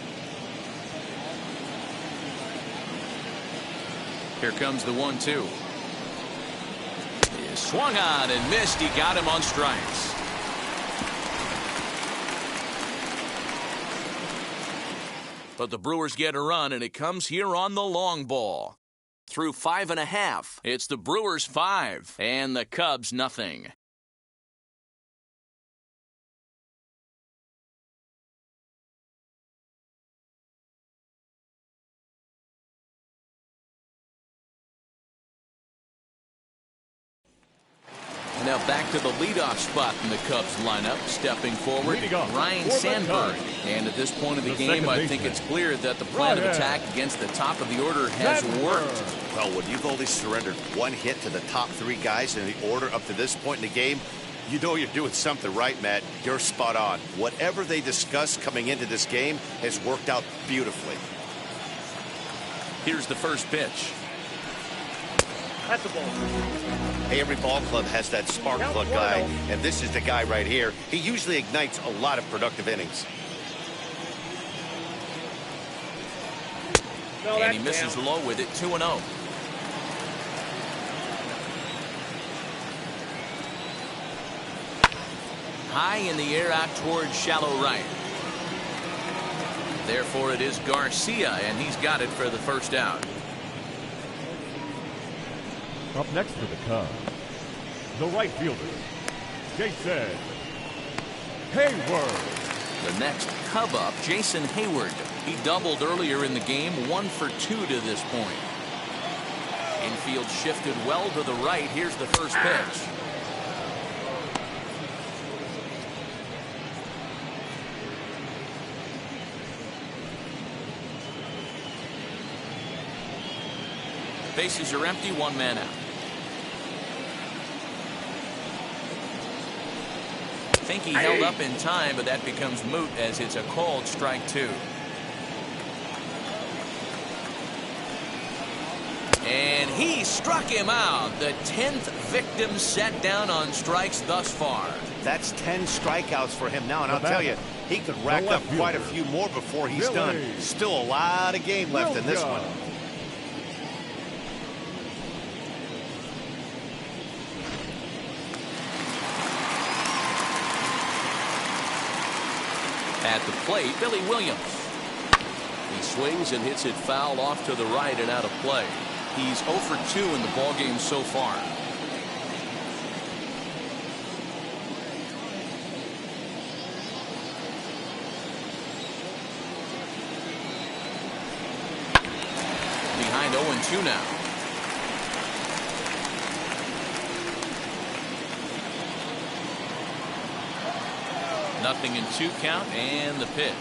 Here comes the 1-2. He swung on and missed. He got him on strikes. But the Brewers get a run, and it comes here on the long ball. Through 5.5, it's the Brewers 5 and the Cubs nothing. Now back to the leadoff spot in the Cubs lineup. Stepping forward, Ryan Sandberg. And at this point of the game, I think it's clear that the plan of attack against the top of the order has worked. Well, when you've only surrendered one hit to the top three guys in the order up to this point in the game, you know you're doing something right, Matt. You're spot on. Whatever they discussed coming into this game has worked out beautifully. Here's the first pitch. That's the ball. Hey, every ball club has that spark plug guy, and this is the guy right here. He usually ignites a lot of productive innings. No, And he misses low with it, 2-0. High in the air out towards shallow right. Therefore, it is Garcia, and he's got it for the first out. Up next for the Cubs, the right fielder, Jason Hayward. The next Cub up, Jason Hayward. He doubled earlier in the game, 1 for 2 to this point. Infield shifted well to the right. Here's the first pitch. Bases are empty, 1 man out. I think he held up in time, but that becomes moot as it's a called strike 2. And he struck him out. The 10th victim set down on strikes thus far. That's 10 strikeouts for him now, and I'll tell you, he could rack up quite a few more before he's done. Still a lot of game left in this one. At the plate, Billy Williams. He swings and hits it foul off to the right and out of play. He's 0 for 2 in the ballgame so far. Behind 0-2 now. Nothing in 2 count, and the pitch.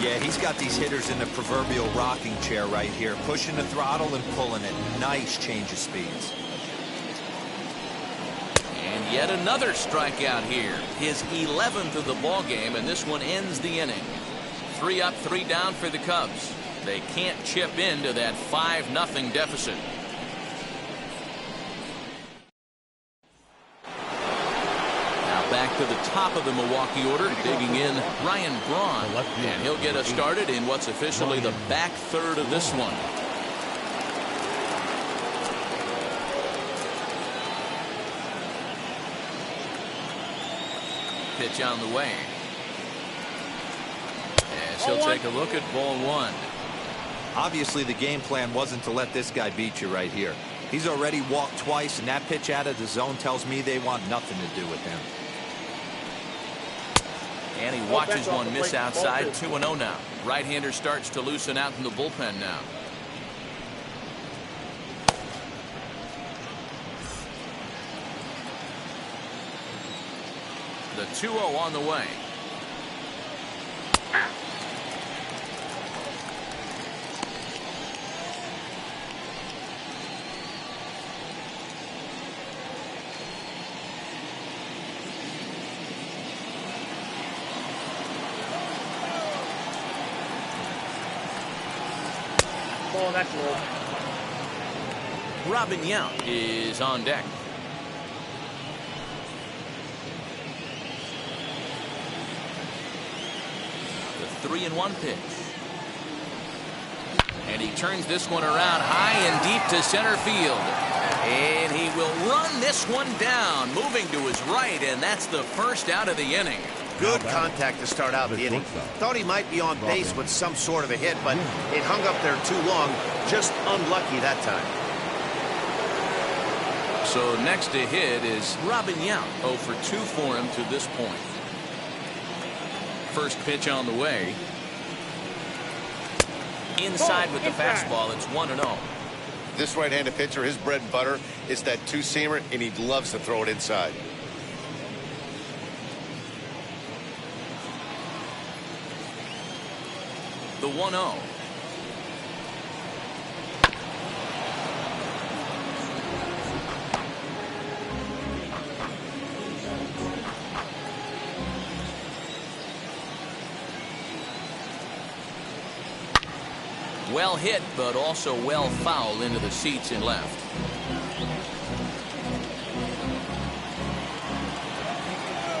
Yeah, he's got these hitters in the proverbial rocking chair right here, pushing the throttle and pulling it. Nice change of speeds. And yet another strikeout here. His 11th of the ball game, and this one ends the inning. 3 up, 3 down for the Cubs. They can't chip into that 5-0 deficit. Back to the top of the Milwaukee order, digging in Ryan Braun, and he'll get us started in what's officially the back third of this one. Pitch on the way. As he'll take a look at ball 1. Obviously, the game plan wasn't to let this guy beat you right here. He's already walked twice, and that pitch out of the zone tells me they want nothing to do with him. And he watches one miss outside. 2-0 now. Right-hander starts to loosen out in the bullpen now. The 2-0 on the way. Ball, that's low. Robin Yount is on deck. The 3-1 pitch. And he turns this one around high and deep to center field. And he will run this one down, moving to his right, and that's the first out of the inning. Good contact to start out the inning. Thought he might be on base with some sort of a hit, but it hung up there too long. Just unlucky that time. So next to hit is Robin Yount. 0 for 2 for him to this point. First pitch on the way. Inside with the fastball. It's 1-0. This right-handed pitcher, his bread and butter is that two-seamer, and he loves to throw it inside. The 1-0. Well hit, but also well fouled into the seats in left.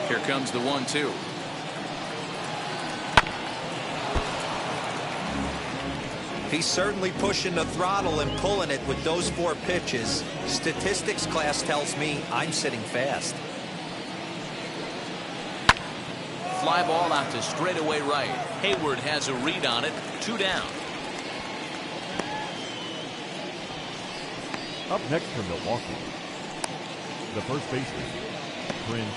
Here comes the 1-2. He's certainly pushing the throttle and pulling it with those 4 pitches. Statistics class tells me I'm sitting fast. Fly ball out to straightaway right. Hayward has a read on it. 2 down. Up next for Milwaukee, the first baseman, Prince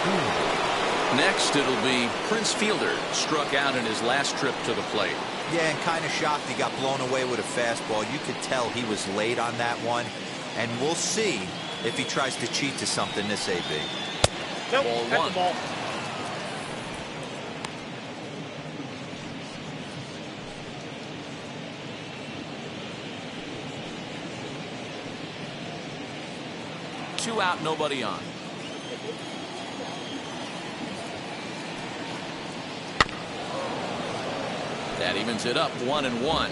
Fielder. Next, it'll be Prince Fielder. Struck out in his last trip to the plate. Yeah, and kind of shocked he got blown away with a fastball. You could tell he was late on that one. And we'll see if he tries to cheat to something this AB. Nope, Ball that's 1. the ball. Two out, nobody on. That evens it up, 1-1.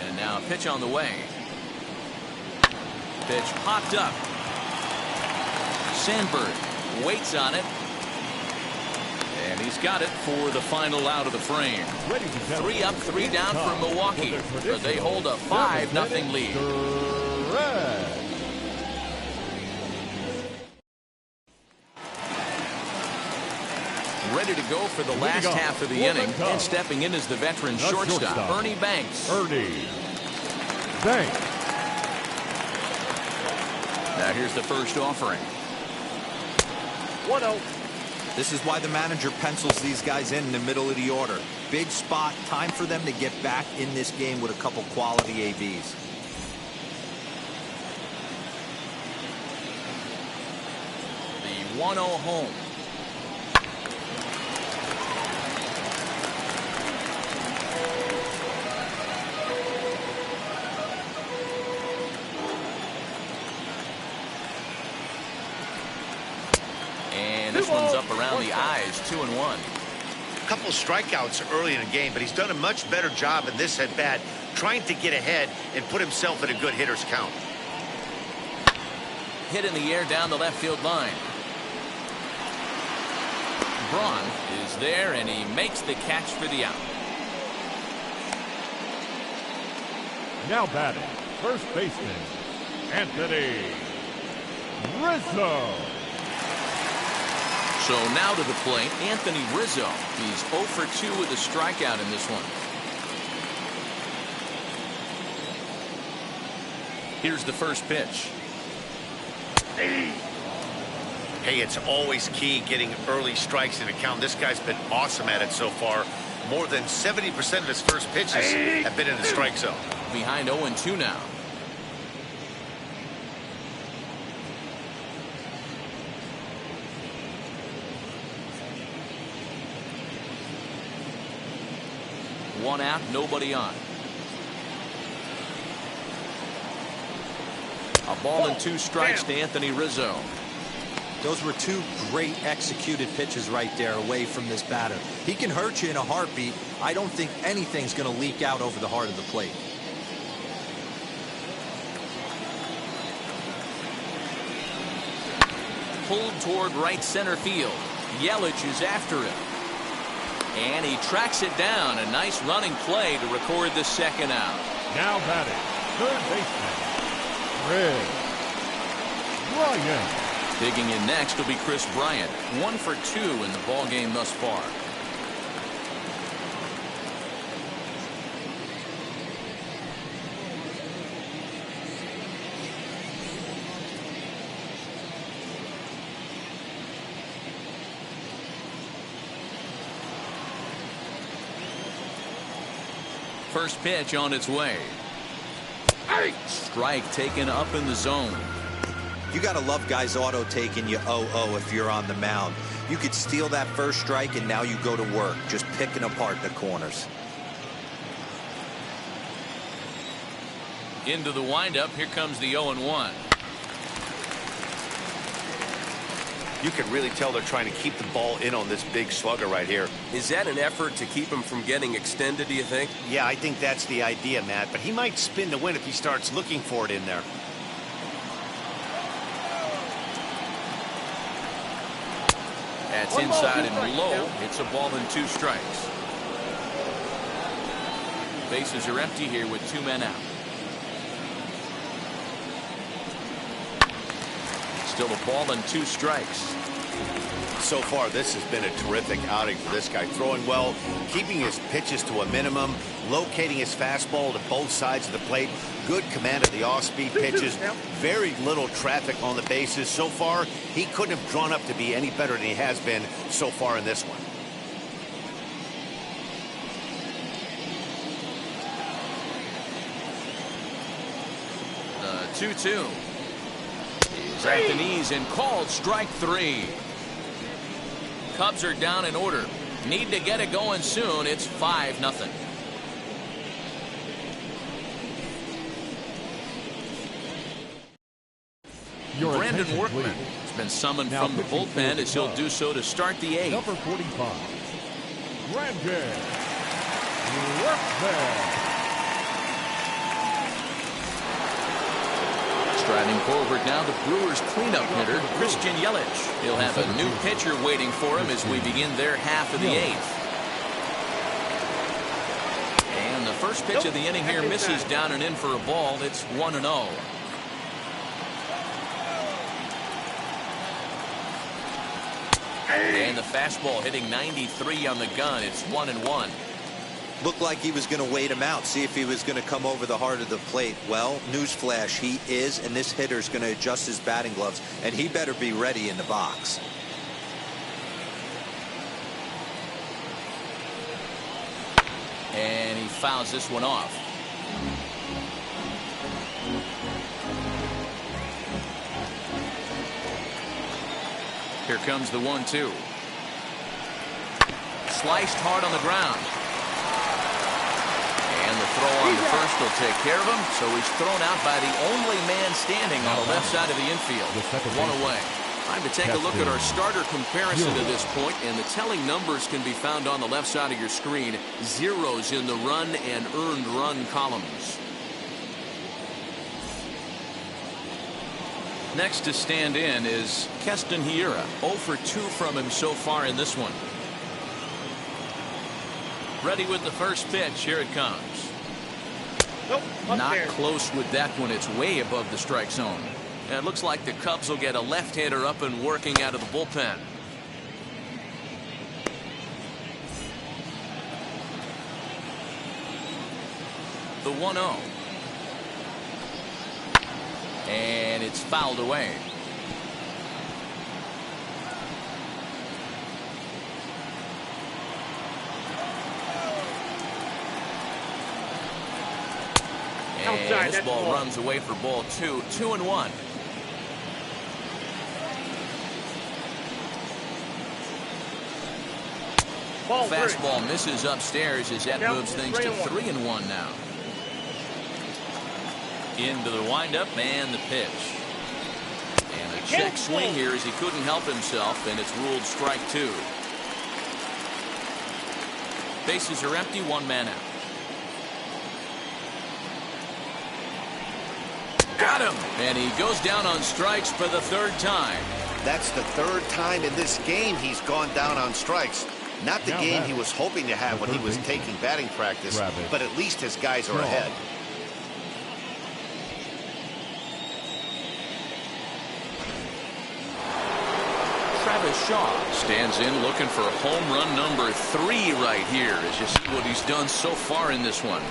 And now a pitch on the way. Pitch popped up. Sandberg waits on it. And he's got it for the final out of the frame. 3 up, 3 down for Milwaukee. But they hold a 5-0 lead. Ready to go for the last half of the inning. And stepping in is the veteran shortstop, Ernie Banks. Now here's the first offering. 1-0. This is why the manager pencils these guys in the middle of the order. Big spot, time for them to get back in this game with a couple quality ABs. The 1-0 home. And this one's up around the eyes, 2-1. A couple strikeouts early in the game, but he's done a much better job in this at bat, trying to get ahead and put himself in a good hitter's count. Hit in the air down the left field line. Braun is there, and he makes the catch for the out. Now batting, first baseman, Anthony Rizzo. So now to the plate, Anthony Rizzo. He's 0 for 2 with a strikeout in this one. Here's the first pitch. Hey, it's always key getting early strikes in a count. This guy's been awesome at it so far. More than 70% of his first pitches have been in the strike zone. Behind 0-2 now. One out, nobody on. A ball and 2 strikes to Anthony Rizzo. Those were 2 great executed pitches right there away from this batter. He can hurt you in a heartbeat. I don't think anything's going to leak out over the heart of the plate. Pulled toward right center field. Yelich is after it. And he tracks it down. A nice running play to record the second out. Now batting, third baseman, Chris Bryant. Digging in next will be Chris Bryant. 1 for 2 in the ball game thus far. First pitch on its way. Strike taken up in the zone. You got to love guys auto taking you 0-0 if you're on the mound. You could steal that first strike and now you go to work just picking apart the corners. Into the windup. Here comes the 0-1. You can really tell they're trying to keep the ball in on this big slugger right here. Is that an effort to keep him from getting extended, do you think? Yeah, I think that's the idea, Matt. But he might spin to win if he starts looking for it in there. That's inside and low. It's a ball and 2 strikes. Bases are empty here with 2 men out. Still a ball and 2 strikes. So far, this has been a terrific outing for this guy. Throwing well, keeping his pitches to a minimum, locating his fastball to both sides of the plate. Good command of the off-speed pitches. Very little traffic on the bases. So far, he couldn't have drawn up to be any better than he has been so far in this one. The 2-2. He's at the knees and called strike 3. Cubs are down in order. Need to get it going soon. It's 5-0. Brandon Workman has been summoned from the bullpen as he'll do so to start the 8th. Number 45, Brandon Workman. Striding forward now, the Brewers cleanup hitter, Christian Yelich. He'll have a new pitcher waiting for him as we begin their half of the 8th. And the first pitch of the inning here misses down and in for a ball. It's 1-0. And the fastball hitting 93 on the gun. It's 1-1. Looked like he was going to wait him out, see if he was going to come over the heart of the plate. Well, newsflash, he is, and this hitter's going to adjust his batting gloves, and he better be ready in the box. And he fouls this one off. Here comes the 1-2. Sliced hard on the ground. And the throw on the first will take care of him. So he's thrown out by the only man standing on the left side of the infield. 1 away. Time to take a look at our starter comparison to this point, and the telling numbers can be found on the left side of your screen. Zeros in the run and earned run columns. Next to stand in is Keston Hiura. 0 for 2 from him so far in this one. Ready with the first pitch. Here it comes. Nope, Not close with that one. It's way above the strike zone. And it looks like the Cubs will get a left-hander up and working out of the bullpen. The 1-0. And it's fouled away. And this ball runs away for ball 2. 2-1. Fastball misses upstairs as that moves things to 3-1 now. Into the windup and the pitch. And a check swing here as he couldn't help himself, and it's ruled strike 2. Bases are empty, 1 man out. Got him! And he goes down on strikes for the 3rd time. That's the 3rd time in this game he's gone down on strikes. Not the game he was hoping to have when he was taking batting practice, but at least his guys are ahead. Travis Shaw stands in looking for home run number 3 right here as you see what he's done so far in this one.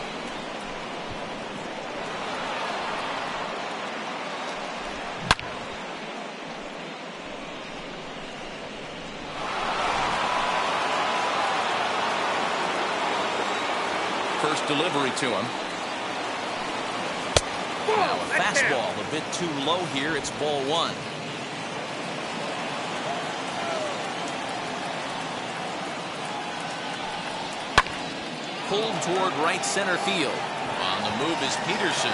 First delivery to him. Now a fastball a bit too low here. It's ball 1. Pulled toward right center field. On the move is Peterson.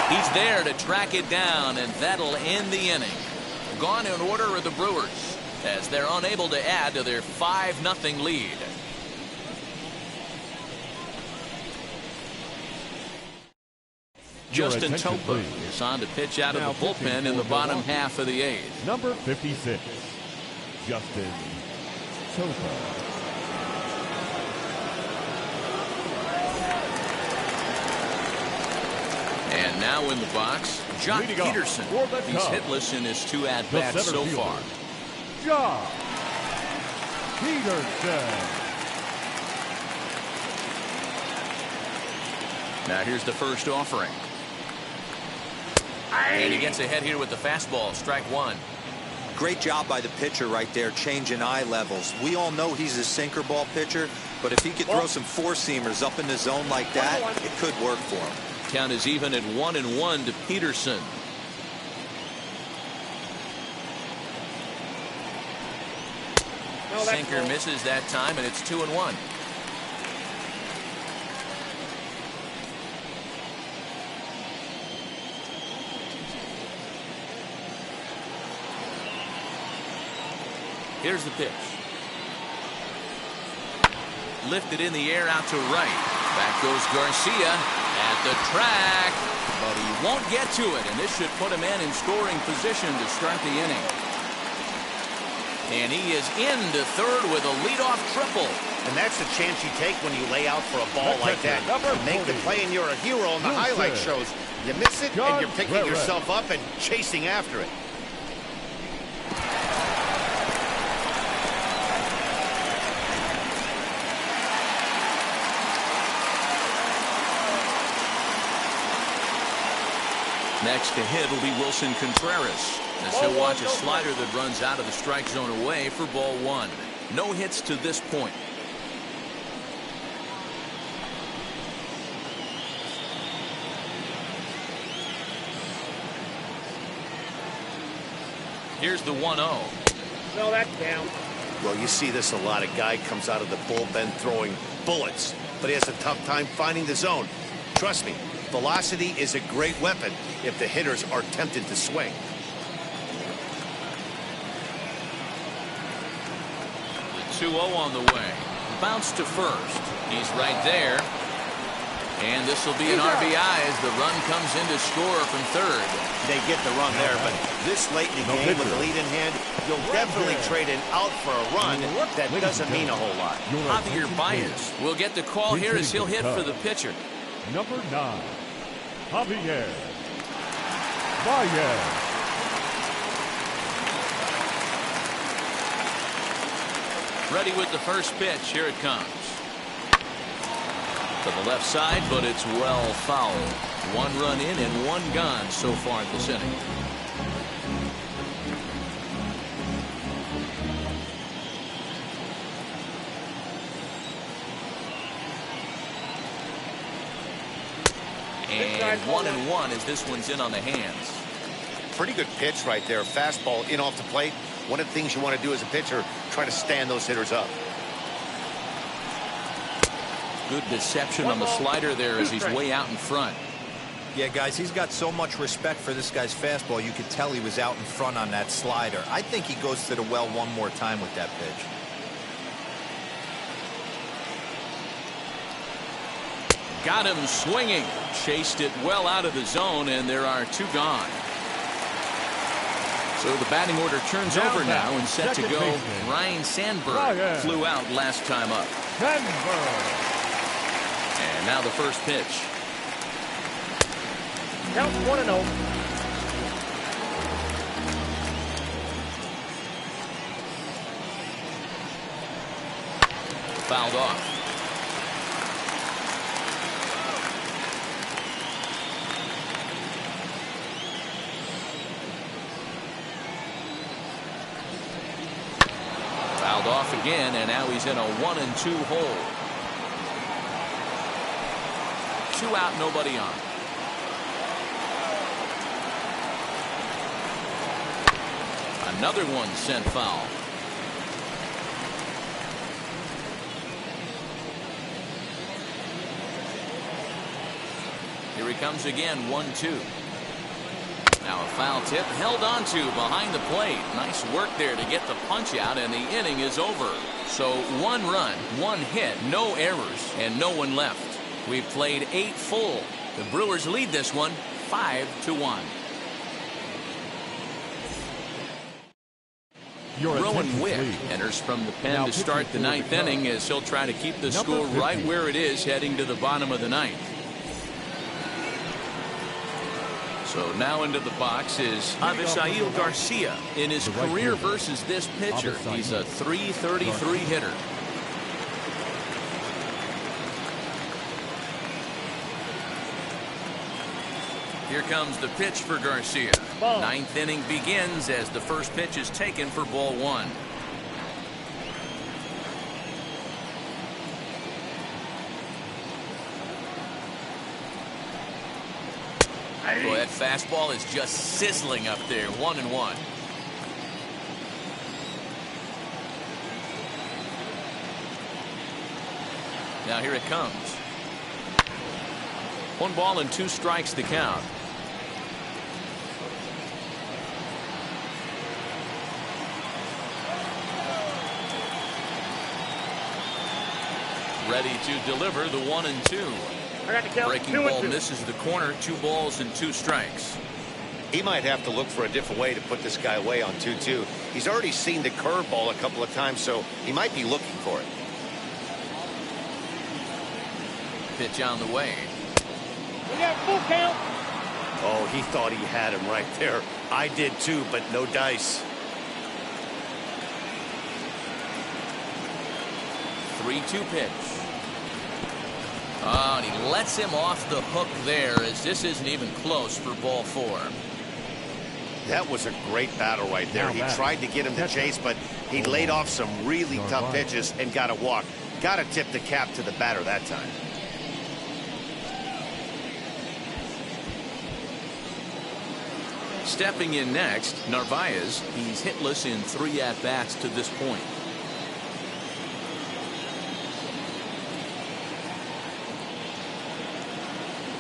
He's there to track it down, and that'll end the inning. have gone in order of the Brewers, as they're unable to add to their 5-0 lead. Justin Topa is on to pitch out of the bullpen in the bottom half of the 8th. Number 56, Justin Topa. And now in the box, Jock Peterson. He's hitless in his 2 at-bats so far. Jock Peterson. Now here's the first offering. And he gets ahead here with the fastball, strike 1. Great job by the pitcher right there, changing eye levels. We all know he's a sinker ball pitcher, but if he could throw some four-seamers up in the zone like that, it could work for him. Count is even at 1-1 to Peterson. Sinker misses that time, and it's 2-1. Here's the pitch. Lifted in the air out to right. Back goes Garcia at the track, but he won't get to it, and this should put a man in scoring position to start the inning. And he is into third with a leadoff triple. And that's the chance you take when you lay out for a ball like that. You make the play and you're a hero on the highlight shows. You miss it and you're picking yourself up and chasing after it. Next to hit will be Wilson Contreras, as he'll watch a slider that runs out of the strike zone away for ball 1. No hits to this point. Here's the 1-0. No, that's down. Well, you see this a lot. A guy comes out of the bullpen throwing bullets, but he has a tough time finding the zone. Trust me, velocity is a great weapon if the hitters are tempted to swing. The 2-0 on the way. Bounce to first. He's right there. And this will be an RBI as the run comes in to score from third. They get the run there, but this late in the game with the lead in hand, you'll definitely trade an out for a run. That doesn't mean a whole lot. Javier Baez will get the call here as he'll hit for the pitcher. Number 9, Javier Baez. Ready with the first pitch. Here it comes. To the left side, but it's well fouled. 1 run in and 1 gone so far at this inning. And 1-1 as this one's in on the hands. Pretty good pitch right there. Fastball in off the plate. One of the things you want to do as a pitcher, try to stand those hitters up. Good deception on the slider there as he's way out in front. Yeah, guys, he's got so much respect for this guy's fastball. You could tell he was out in front on that slider. I think he goes to the well one more time with that pitch. Got him swinging. Chased it well out of the zone, and there are 2 gone. So the batting order turns over now and set to go. Ryan Sandberg flew out last time up. And now the first pitch. Count 1-0. Fouled off. Fouled off again, and now he's in a 1-2 hole. 2 out, nobody on. Another one sent foul. Here he comes again, 1-2. Now a foul tip held onto behind the plate. Nice work there to get the punch out, and the inning is over. So 1 run, 1 hit, no errors, and no one left. We've played 8 full. The Brewers lead this one 5-1. Rowan Wick enters from the pen to start the 9th inning, as he'll try to keep the score right where it is heading to the bottom of the 9th. So now into the box is Avisail Garcia. In his career versus this pitcher, he's a .333 hitter. Here comes the pitch for Garcia. 9th inning begins as the first pitch is taken for ball 1. Boy, that fastball is just sizzling up there. 1-1. Now here it comes. 1 ball and 2 strikes to count. Ready to deliver the 1-2. Breaking ball misses the corner. 2 balls and 2 strikes. He might have to look for a different way to put this guy away on 2-2. He's already seen the curveball a couple of times, so he might be looking for it. Pitch on the way. We got full count. Oh, he thought he had him right there. I did too, but no dice. 3-2 pitch. Oh, and he lets him off the hook there, as this isn't even close for ball 4. That was a great battle right there. He tried to get him to chase, but he laid off some really tough pitches and got a walk. Got to tip the cap to the batter that time. Stepping in next, Narvaez. He's hitless in 3 at-bats to this point.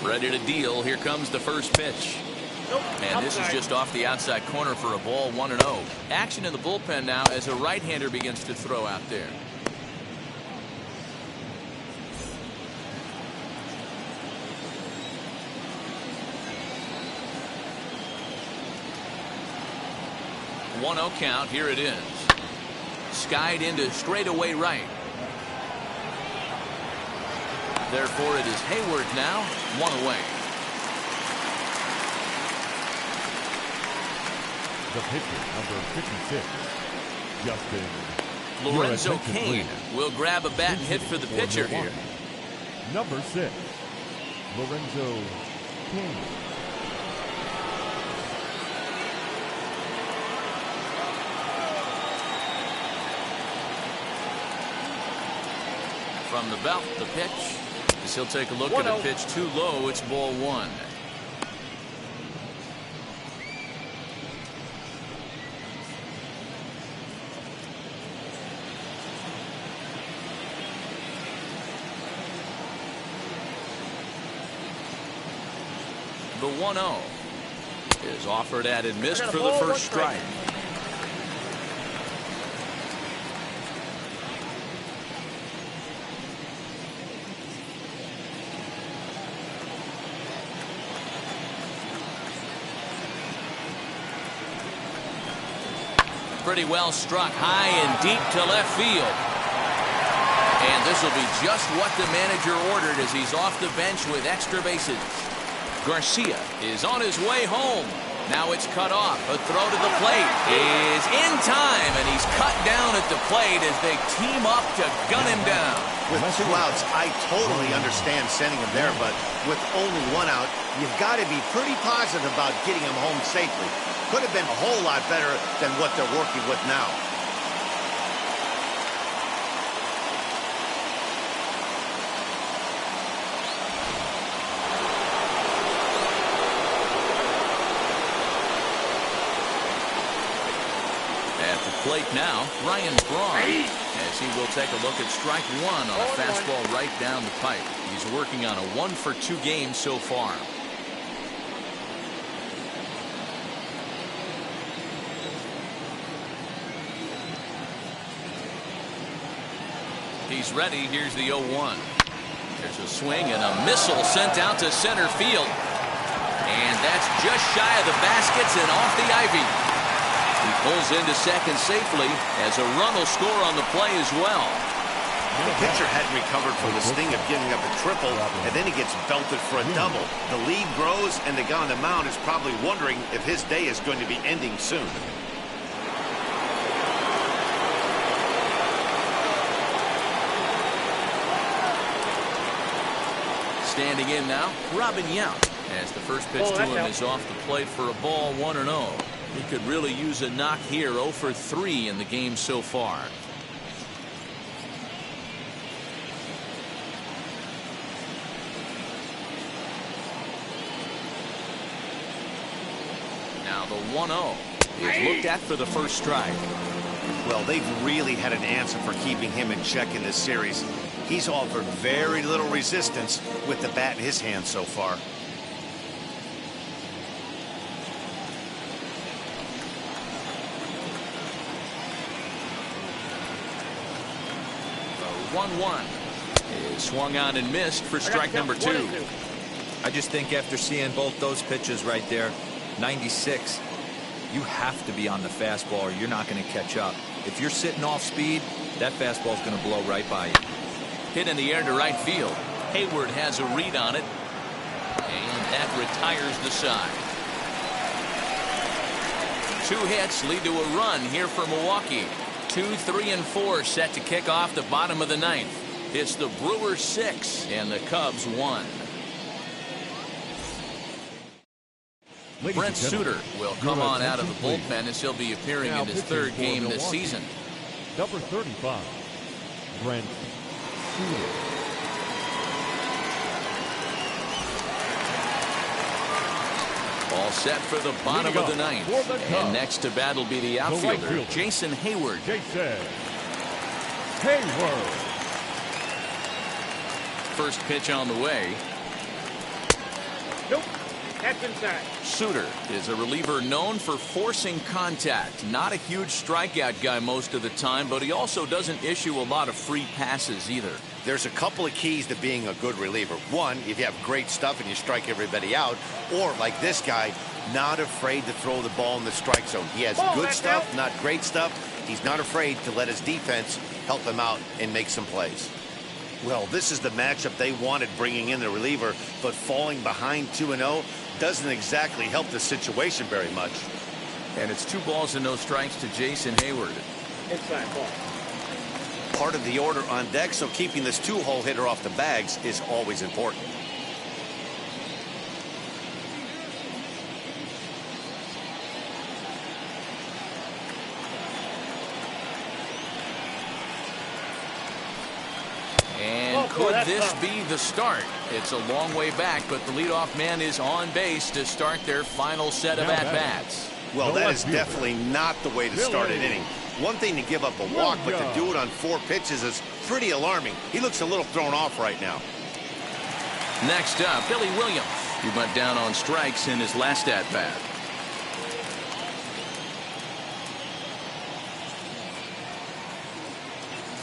Ready to deal. Here comes the first pitch. And this is just off the outside corner for a ball. 1-0. Action in the bullpen now as a right-hander begins to throw out there. One-0 count. Here it is. Skied into straightaway right. Therefore, it is Hayward now. 1 away. The pitcher, number 56, Justin Lorenzo Cain will grab a bat and hit for the pitcher here. Number 6, Lorenzo Cain. From the belt, the pitch. As he'll take a look at a pitch too low. It's ball 1. The 1-0 is offered at and missed for the first strike. Pretty well struck high and deep to left field. And this will be just what the manager ordered as he's off the bench with extra bases. Garcia is on his way home. Now it's cut off. A throw to the plate is in time, and he's cut down at the plate as they team up to gun him down. With 2 outs, I totally understand sending him there, but with only 1 out, you've got to be pretty positive about getting him home safely. Could have been a whole lot better than what they're working with now. At the plate now, Ryan Braun, as he will take a look at strike 1 on a fastball right down the pipe. He's working on a 1-for-2 game so far. He's ready. Here's the 0-1. There's a swing and a missile sent out to center field. And that's just shy of the baskets and off the ivy. He pulls into second safely as a run will score on the play as well. The pitcher hadn't recovered from the sting of giving up a triple, and then he gets belted for a double. The lead grows, and the guy on the mound is probably wondering if his day is going to be ending soon. Standing in now, Robin Yount, as the first pitch to him is off the plate for a ball, 1-0. He could really use a knock here. 0 for 3 in the game so far. Now the 1-0 is looked at for the first strike. Well, they've really had an answer for keeping him in check in this series. He's offered very little resistance with the bat in his hand so far. The 1-1 is swung on and missed for strike number 2. I just think after seeing both those pitches right there, 96, you have to be on the fastball or you're not going to catch up. If you're sitting off speed, that fastball is going to blow right by you. Hit in the air to right field. Hayward has a read on it, and that retires the side. 2 hits lead to a run here for Milwaukee. 2, 3, and 4 set to kick off the bottom of the 9th. It's the Brewers 6 and the Cubs 1. Brent Suter will come on out of the bullpen as he'll be appearing in his 3rd game this season. Number 35, Brent Suter. All set for the bottom of the 9th. And next to bat will be the outfielder, Jason Hayward. First pitch on the way. Nope. That's inside. Suter is a reliever known for forcing contact. Not a huge strikeout guy most of the time, but he also doesn't issue a lot of free passes either. There's a couple of keys to being a good reliever. One, if you have great stuff and you strike everybody out, or like this guy, not afraid to throw the ball in the strike zone. He has good stuff, not great stuff. He's not afraid to let his defense help him out and make some plays. Well, this is the matchup they wanted, bringing in the reliever, but falling behind 2-0 doesn't exactly help the situation very much. And it's 2 balls and no strikes to Jason Hayward. Inside ball. Part of the order on deck, so keeping this 2-hole hitter off the bags is always important. And could this be the start? It's a long way back, but the leadoff man is on base to start their final set of at-bats. Well, that is definitely not the way to start an inning. One thing to give up a walk, but to do it on 4 pitches is pretty alarming. He looks a little thrown off right now. Next up, Billy Williams. He went down on strikes in his last at-bat.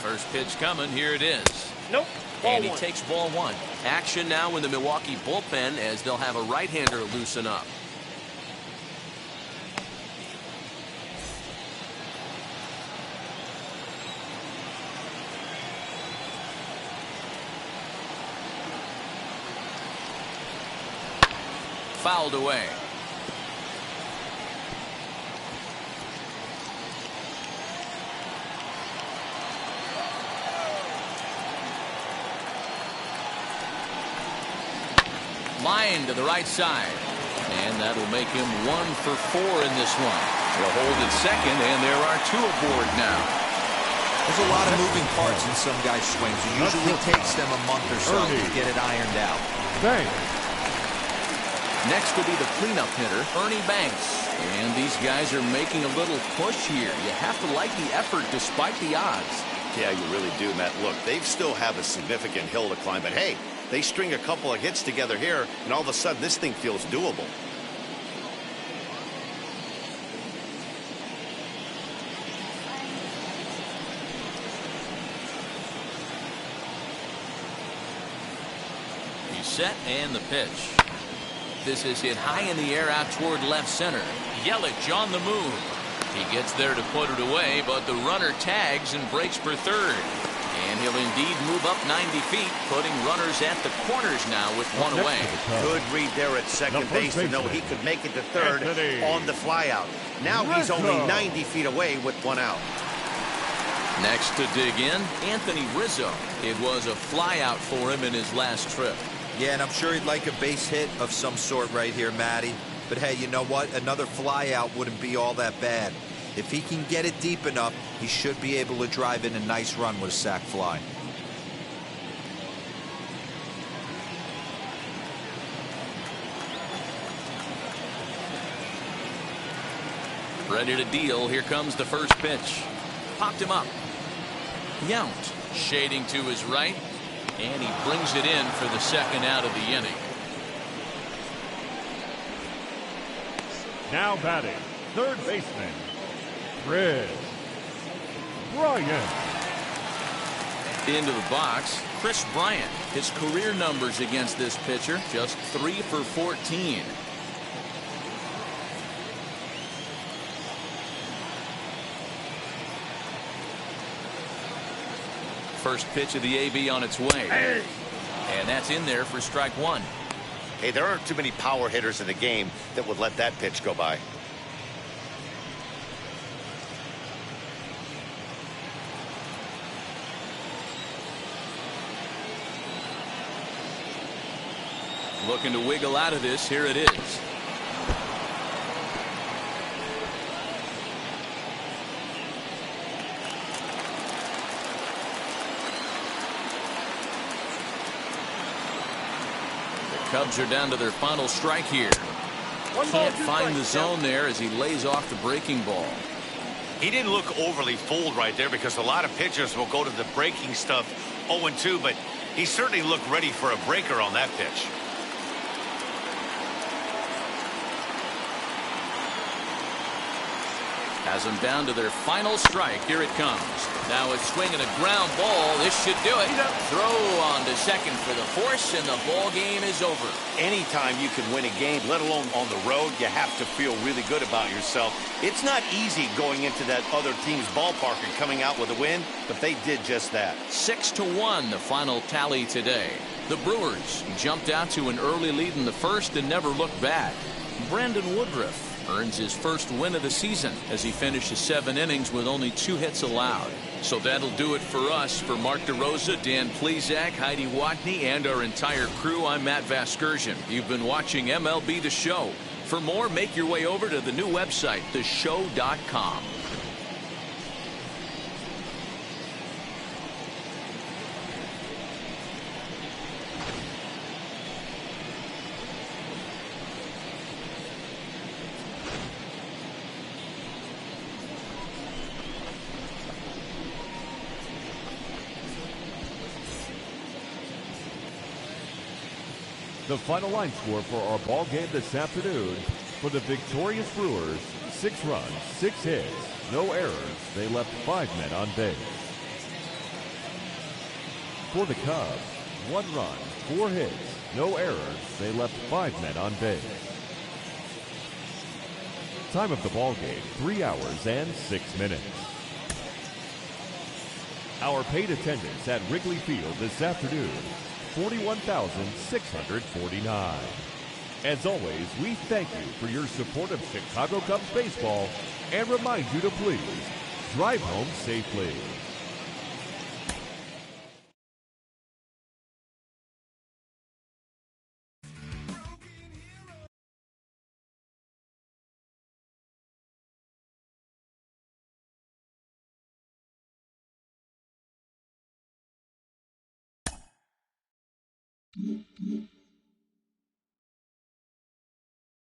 First pitch coming. Here it is. Nope. And he takes ball 1. Action now in the Milwaukee bullpen as they'll have a right-hander loosen up. Fouled away. Line to the right side. And that'll make him 1 for 4 in this one. He'll hold at second, and there are 2 aboard now. There's a lot of moving parts in some guys' swings. It usually takes them a month or so to get it ironed out. Next will be the cleanup hitter, Ernie Banks. And these guys are making a little push here. You have to like the effort despite the odds. Yeah, you really do, Matt. Look, they still have a significant hill to climb, but hey, they string a couple of hits together here, and all of a sudden this thing feels doable. He's set and the pitch. This is hit high in the air out toward left center. Yelich on the move. He gets there to put it away, but the runner tags and breaks for third. And he'll indeed move up 90 feet, putting runners at the corners now with one away. Good read there at second base to know he could make it to third on the flyout. Now he's only 90 feet away with one out. Next to dig in, Anthony Rizzo. It was a flyout for him in his last trip. Yeah, and I'm sure he'd like a base hit of some sort right here, Matty. But hey, you know what? Another flyout wouldn't be all that bad. If he can get it deep enough, he should be able to drive in a nice run with a sac fly. Ready to deal. Here comes the first pitch. Popped him up. Yount shading to his right. And he brings it in for the second out of the inning. Now batting, third baseman, Chris Bryant. Into the box, Chris Bryant. His career numbers against this pitcher, just 3 for 14. First pitch of the AB on its way. And that's in there for strike one. Hey, there aren't too many power hitters in the game that would let that pitch go by. Looking to wiggle out of this. Here it is. Cubs are down to their final strike here. Can't find the zone there as he lays off the breaking ball. He didn't look overly fooled right there because a lot of pitchers will go to the breaking stuff 0-2, but he certainly looked ready for a breaker on that pitch. Has them down to their final strike. Here it comes. Now a swing and a ground ball. This should do it. Throw on to second for the force, and the ball game is over. Anytime you can win a game, let alone on the road, you have to feel really good about yourself. It's not easy going into that other team's ballpark and coming out with a win, but they did just that. 6-1 the final tally today. The Brewers jumped out to an early lead in the first and never looked back. Brandon Woodruff earns his first win of the season as he finishes 7 innings with only 2 hits allowed. So that'll do it for us. For Mark DeRosa, Dan Plezak, Heidi Watney, and our entire crew, I'm Matt Vasgersian. You've been watching MLB The Show. For more, make your way over to the new website, theshow.com. The final line score for our ball game this afternoon: for the victorious Brewers, 6 runs, 6 hits, no errors. They left 5 men on base. For the Cubs, 1 run, 4 hits, no errors. They left 5 men on base. Time of the ball game, 3 hours and 6 minutes. Our paid attendance at Wrigley Field this afternoon, 41,649. As always, we thank you for your support of Chicago Cubs baseball and remind you to please drive home safely.